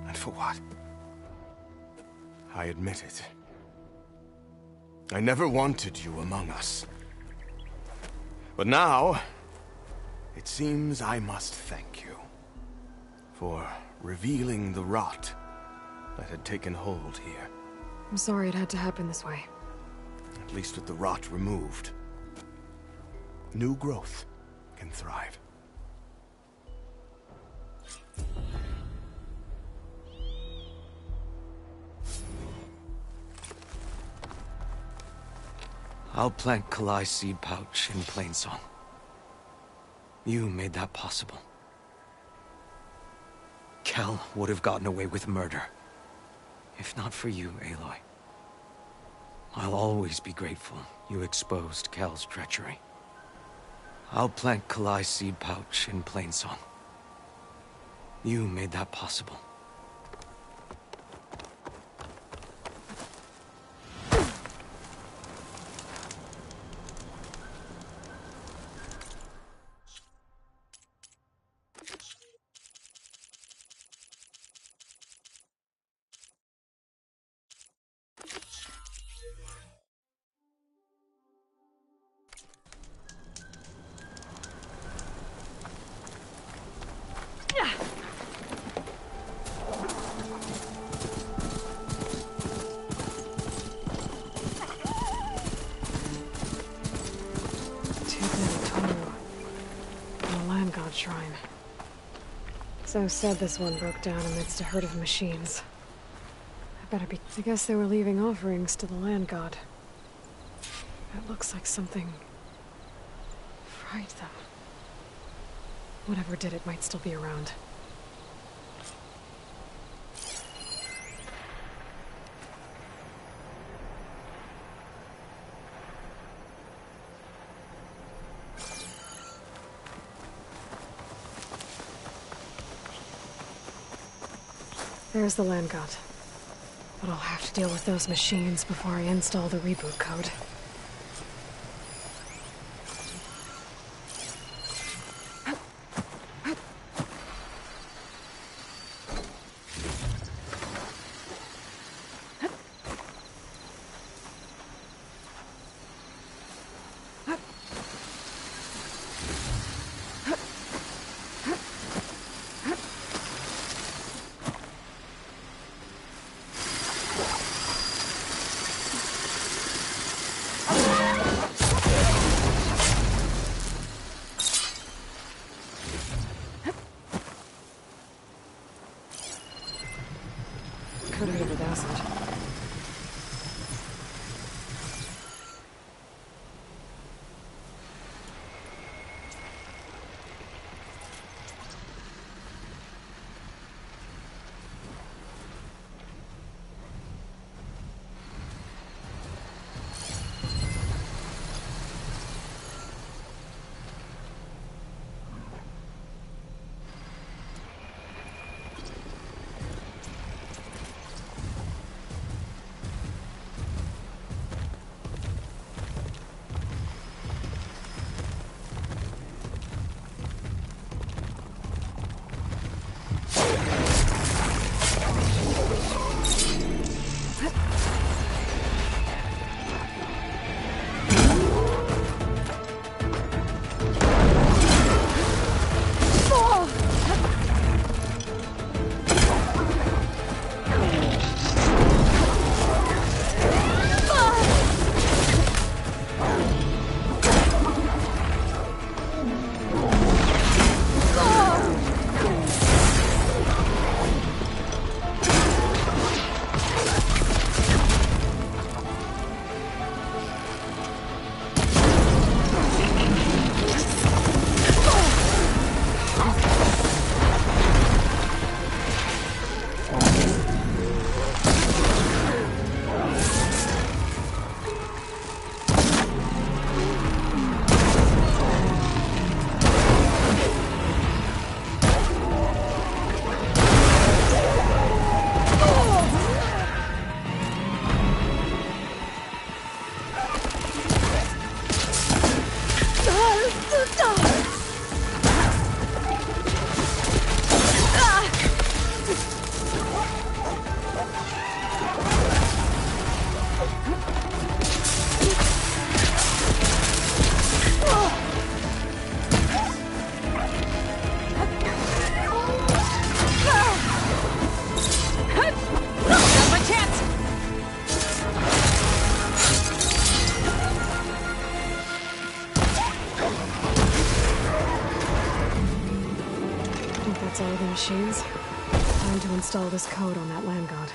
And for what? I admit it. I never wanted you among us. But now, it seems I must thank you for revealing the rot that had taken hold here. I'm sorry it had to happen this way. At least with the rot removed, new growth can thrive. I'll plant Kalai's seed pouch in Plainsong. You made that possible. Kel would have gotten away with murder. If not for you, Aloy. I'll always be grateful you exposed Kel's treachery. I'll plant Kalai's seed pouch in Plainsong. You made that possible. Shrine. So said this one broke down amidst a herd of machines. I guess they were leaving offerings to the land god. It looks like something fried them. Whatever did it might still be around. There's the land god. But I'll have to deal with those machines before I install the reboot code. machines. Time to install this code on that land god.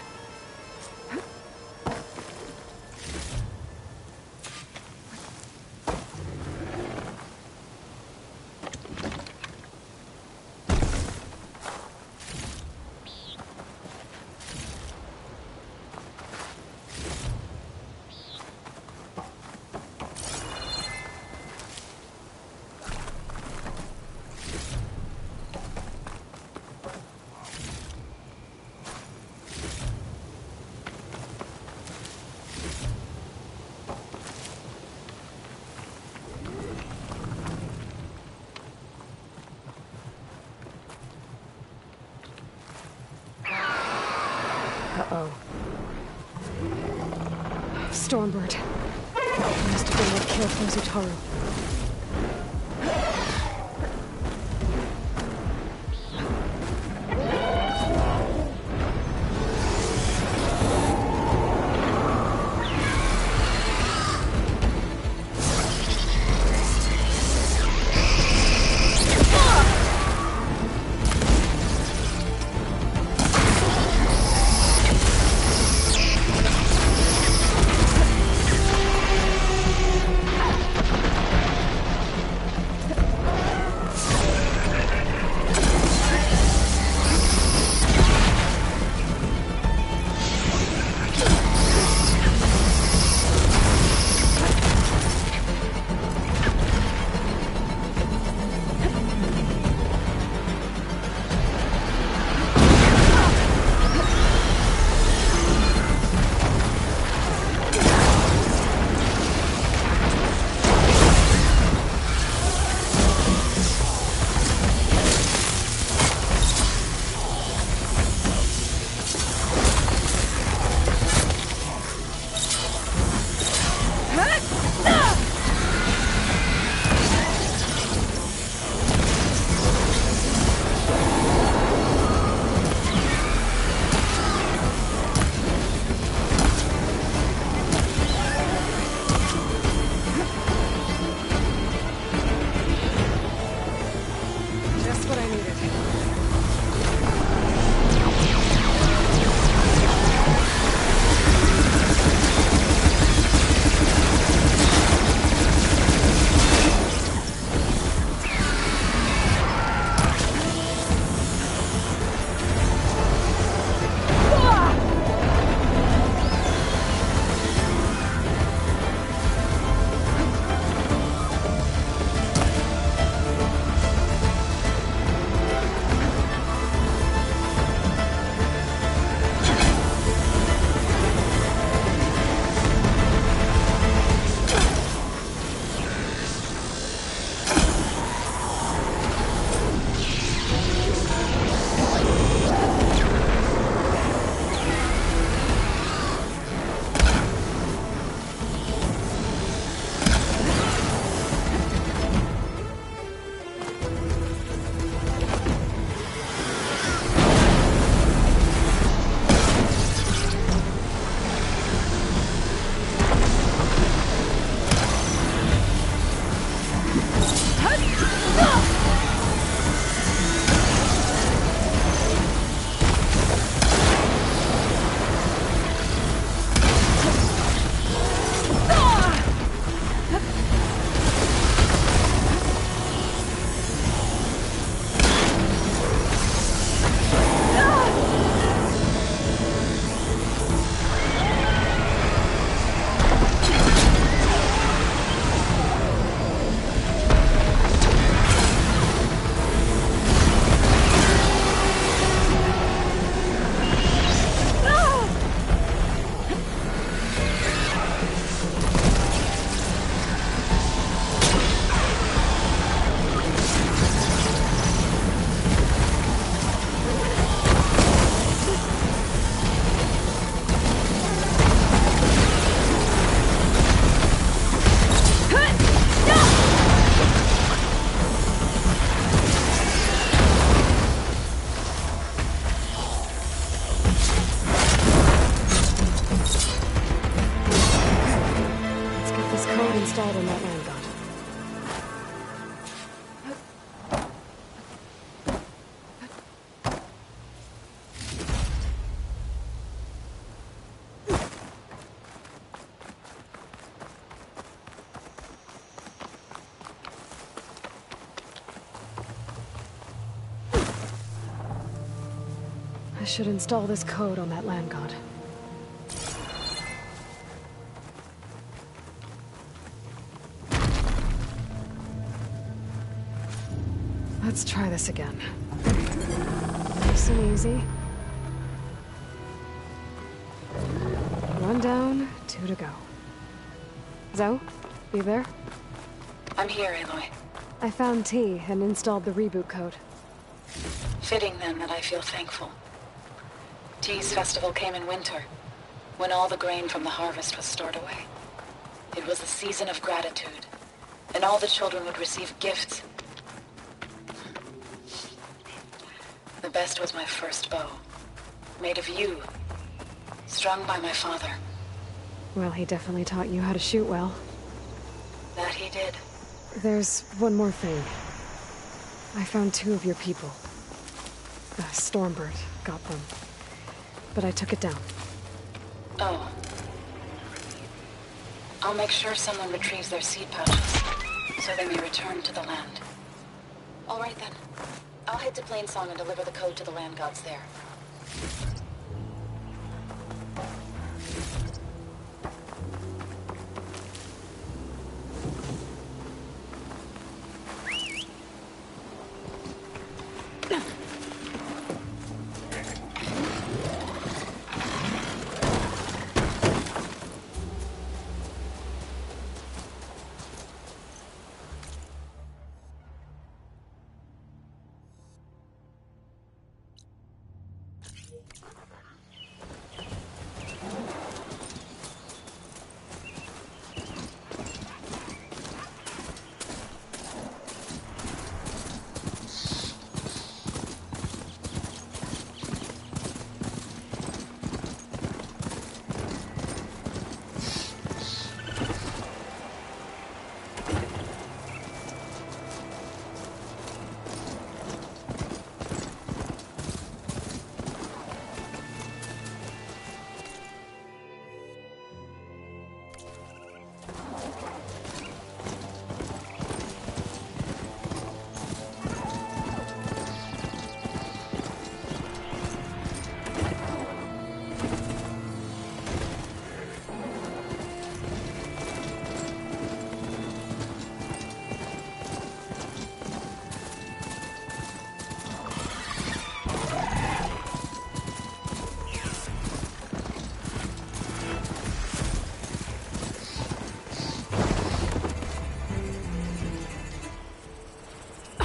Uh-oh. Stormbird. Must have been what killed Fozutaru. Installed on that land god. should install this code on that land god. Let's try this again. Nice and easy. 1 down, 2 to go. Zoe, you there? I'm here, Aloy. I found T and installed the reboot code. Fitting then that I feel thankful. T's festival came in winter, when all the grain from the harvest was stored away. It was a season of gratitude, and all the children would receive gifts. The best was my first bow, made of yew, strung by my father. Well, he definitely taught you how to shoot well. That he did. There's one more thing. I found 2 of your people. The Stormbird got them, but I took it down. Oh. I'll make sure someone retrieves their seed pouches, so they may return to the land. All right then. I'll head to Plainsong and deliver the code to the land gods there.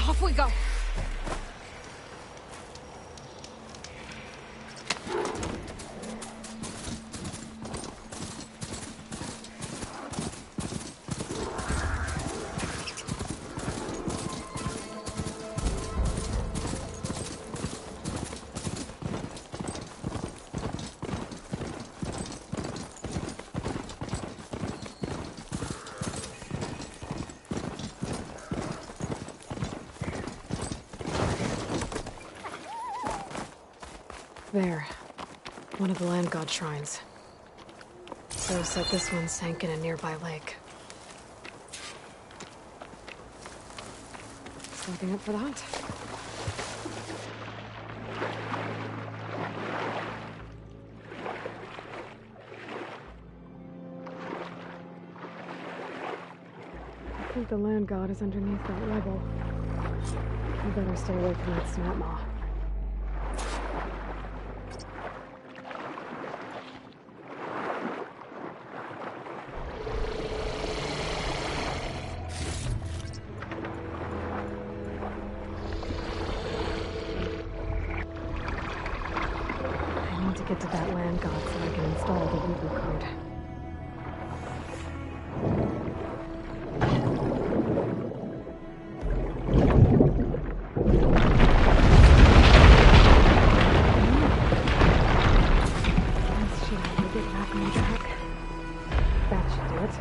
Off we go! There. One of the land god shrines. So said this one sank in a nearby lake. Stepping up for the hunt. I think the land god is underneath that rubble. You better stay away from that snap maw. Get to that land god so I can install the reboot code. Should I get back on track? That should do it.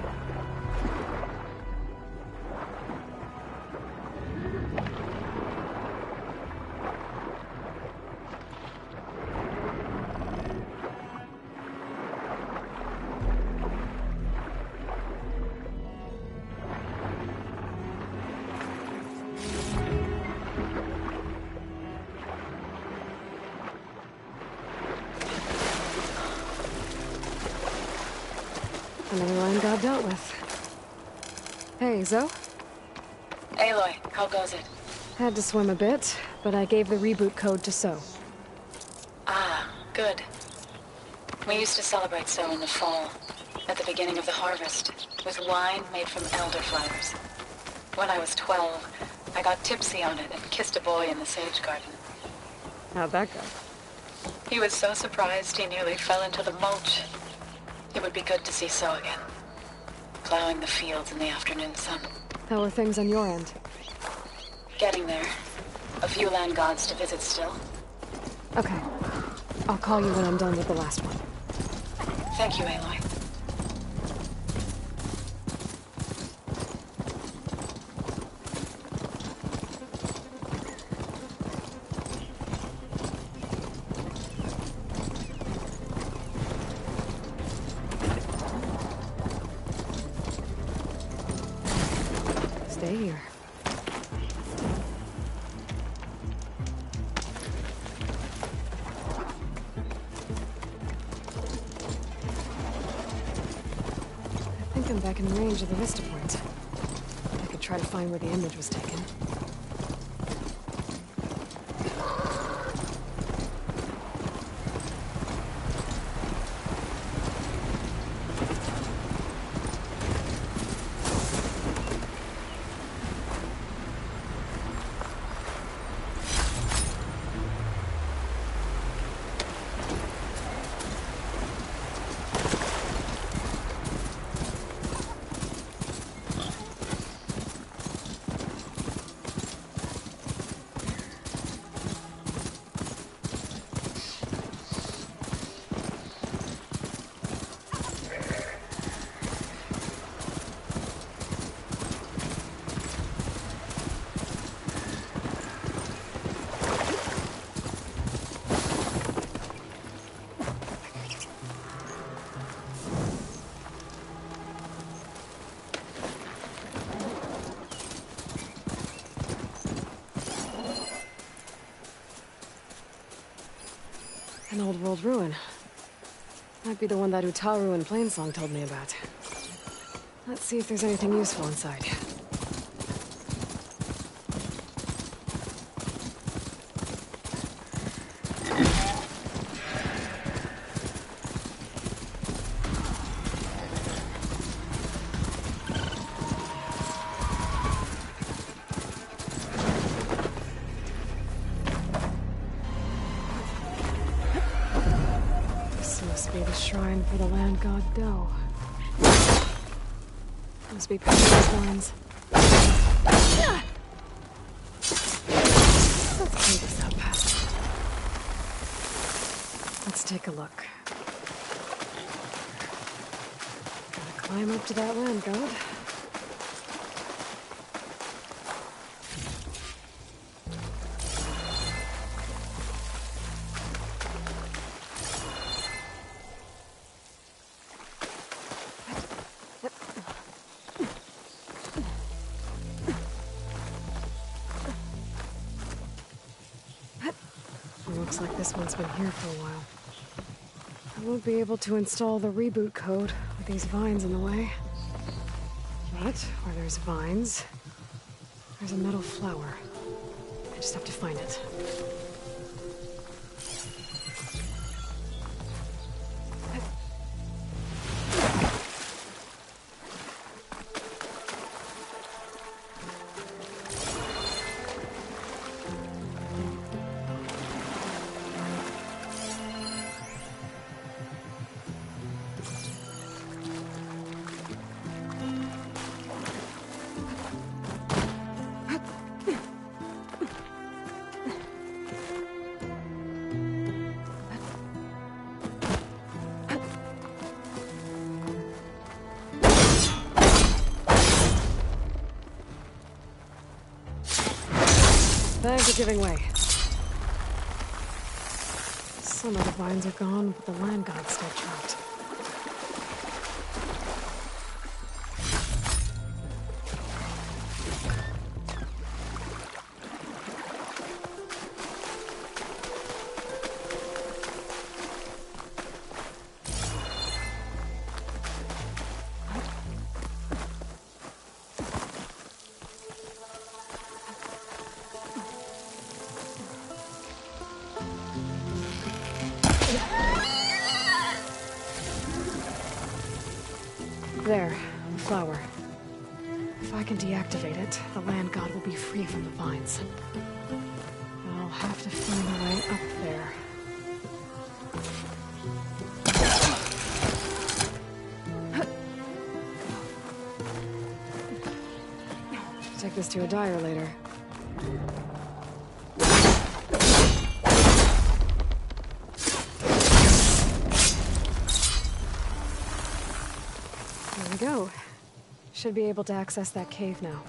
Another land god dealt with. Hey, Zoe? Aloy, how goes it? Had to swim a bit, but I gave the reboot code to So. Ah, good. We used to celebrate So in the fall, at the beginning of the harvest, with wine made from elderflowers. When I was 12, I got tipsy on it and kissed a boy in the sage garden. How'd that go? He was so surprised he nearly fell into the mulch. It would be good to see So again, plowing the fields in the afternoon sun. How are things on your end? Getting there. A few land gods to visit still. Okay. I'll call you when I'm done with the last one. Thank you, Aloy. Stay here. I think I'm back in range of the vista point. I could try to find where the image was taken. An old world ruin. Might be the one that Utaru and Plainsong told me about. Let's see if there's anything useful inside. Be the shrine for the land god Do. Must be part of these lines. Let's clean this up. Let's take a look. Gotta climb up to that land god. Looks like this one's been here for a while. I won't be able to install the reboot code with these vines in the way. But where there's vines, there's a metal flower. I just have to find it. Thanks for giving way. Some of the vines are gone, but the land god's still trapped. There, the flower. If I can deactivate it, the land god will be free from the vines. I'll have to find a way up there. Take this to a dyer later. There we go. Should be able to access that cave now.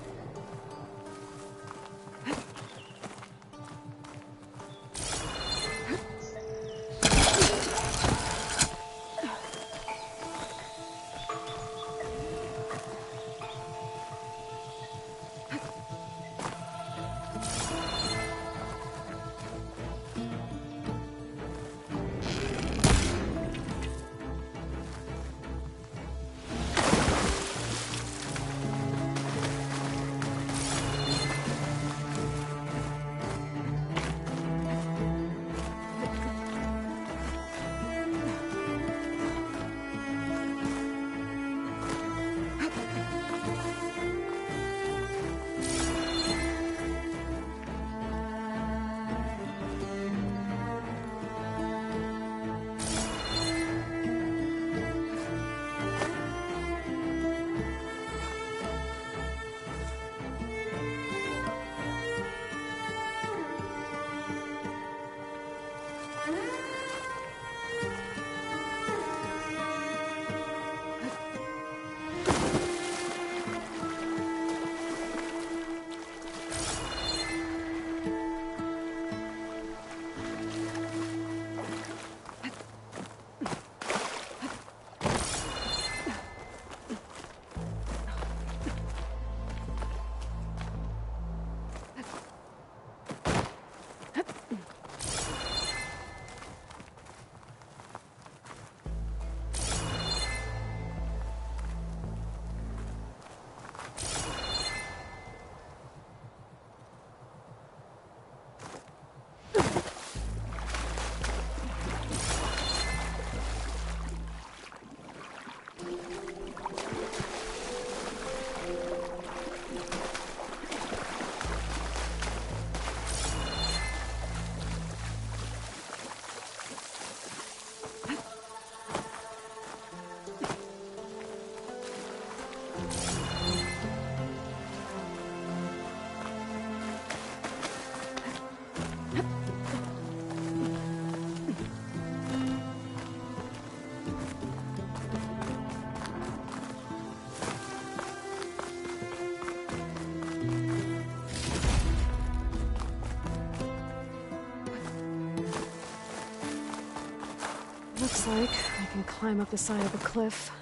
Looks like I can climb up the side of the cliff.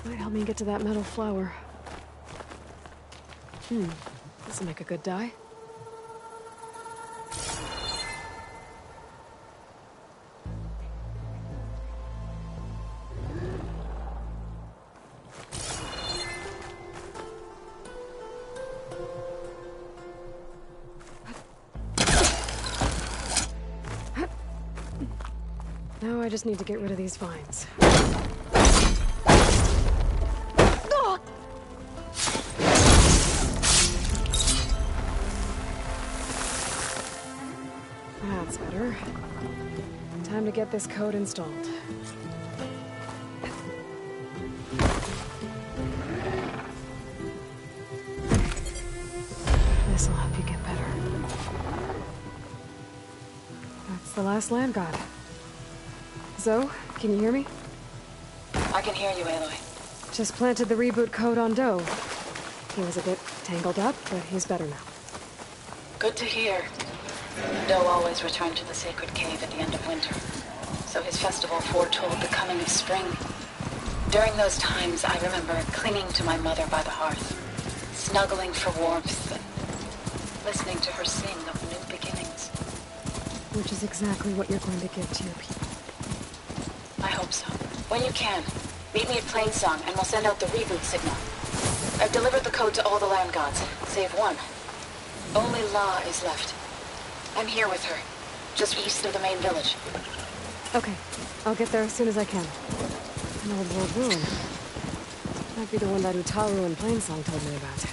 Might help me get to that metal flower. This'll make a good dye. Now I just need to get rid of these vines. That's better. Time to get this code installed. This'll help you get better. That's the last land god. Zoe, can you hear me? I can hear you, Aloy. Just planted the reboot code on Doe. He was a bit tangled up, but he's better now. Good to hear. Doe always returned to the sacred cave at the end of winter, so his festival foretold the coming of spring. During those times, I remember clinging to my mother by the hearth, snuggling for warmth, and listening to her sing of new beginnings. Which is exactly what you're going to give to your people. I hope so. When you can, meet me at Plainsong, and we'll send out the reboot signal. I've delivered the code to all the land gods, save one. Only La is left. I'm here with her, just east of the main village. Okay, I'll get there as soon as I can. An old world ruin. Might be the one that Utaru and Plainsong told me about.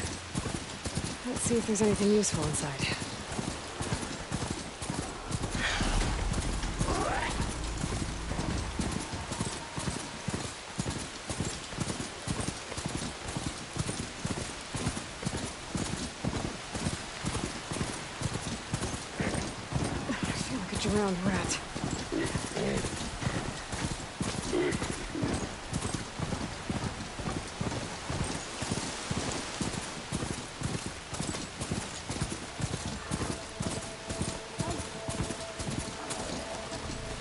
Let's see if there's anything useful inside. I feel like a drowned rat.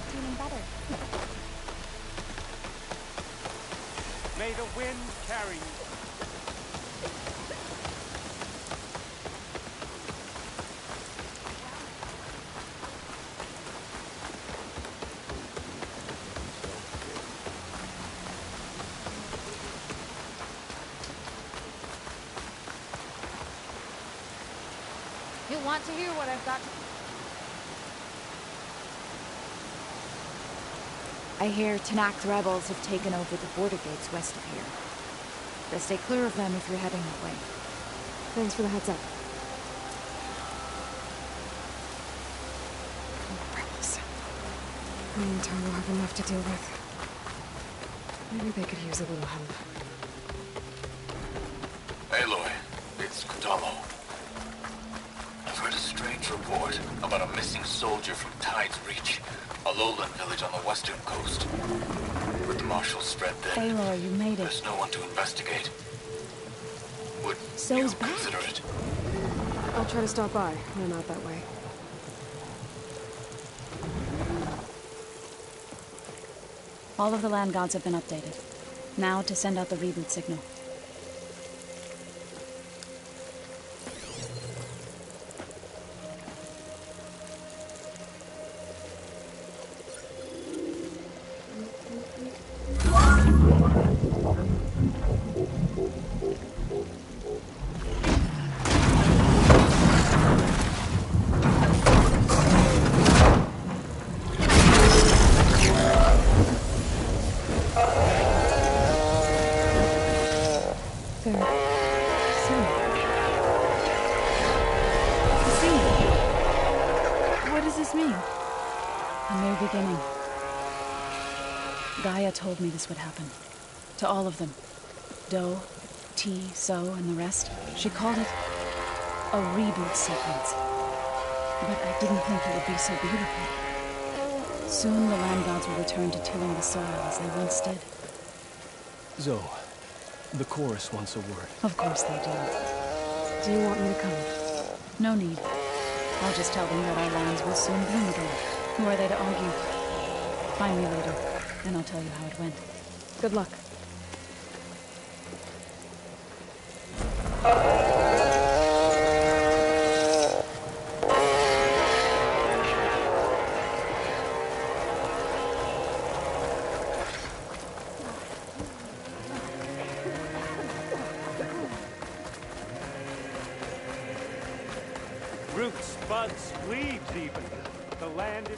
Feeling better. May the wind carry you. You'll want to hear what I've got to... I hear Tanak's rebels have taken over the border gates west of here. Best stay clear of them if you're heading that way. Thanks for the heads up. Rebels. Me and Taro have enough to deal with. Maybe they could use a little help. Aloy, it's Kotomo. I've heard a strange report about a missing soldier from Tide's Reach, a lowland village on the western coast. With the marshals spread thin, Aloy, you made it. there's no one to investigate. Would So's you back. consider it? I'll try to stop by when I'm out that way. All of the land gods have been updated. Now to send out the reboot signal. Gaia told me this would happen. To all of them. Do, T, So, and the rest. She called it a reboot sequence. But I didn't think it would be so beautiful. Soon the land gods will return to tilling the soil as they once did. Zoe, the chorus wants a word. Of course they do. Do you want me to come? No need. I'll just tell them that our lands will soon bloom again. Who are they to argue? Find me later, and I'll tell you how it went. Good luck. Roots, buds, leaves even. The land is...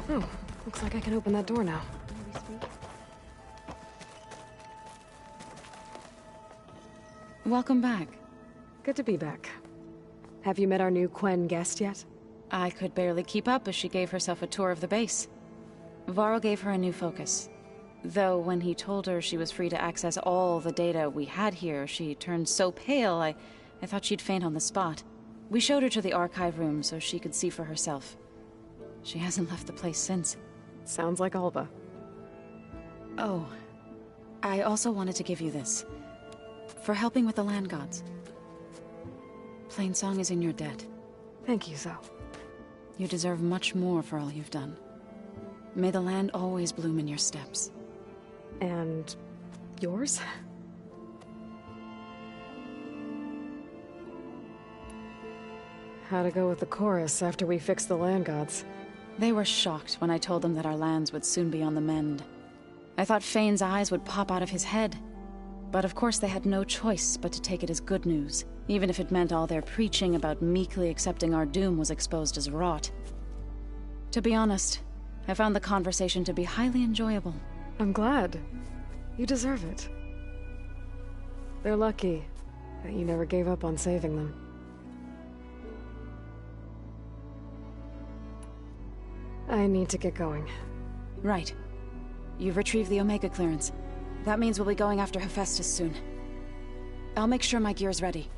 Oh, looks like I can open that door now. Welcome back. Good to be back. Have you met our new Quen guest yet? I could barely keep up as she gave herself a tour of the base. Varl gave her a new focus. Though when he told her she was free to access all the data we had here, she turned so pale I thought she'd faint on the spot. We showed her to the archive room so she could see for herself. She hasn't left the place since. Sounds like Alba. Oh, I also wanted to give you this. For helping with the land gods. Plainsong is in your debt. Thank you, Zoe. You deserve much more for all you've done. May the land always bloom in your steps. And yours? How'd it go with the chorus after we fixed the land gods? They were shocked when I told them that our lands would soon be on the mend. I thought Fane's eyes would pop out of his head. But of course they had no choice but to take it as good news, even if it meant all their preaching about meekly accepting our doom was exposed as rot. To be honest, I found the conversation to be highly enjoyable. I'm glad. You deserve it. They're lucky that you never gave up on saving them. I need to get going. Right. You've retrieved the Omega clearance. That means we'll be going after Hephaestus soon. I'll make sure my gear's ready.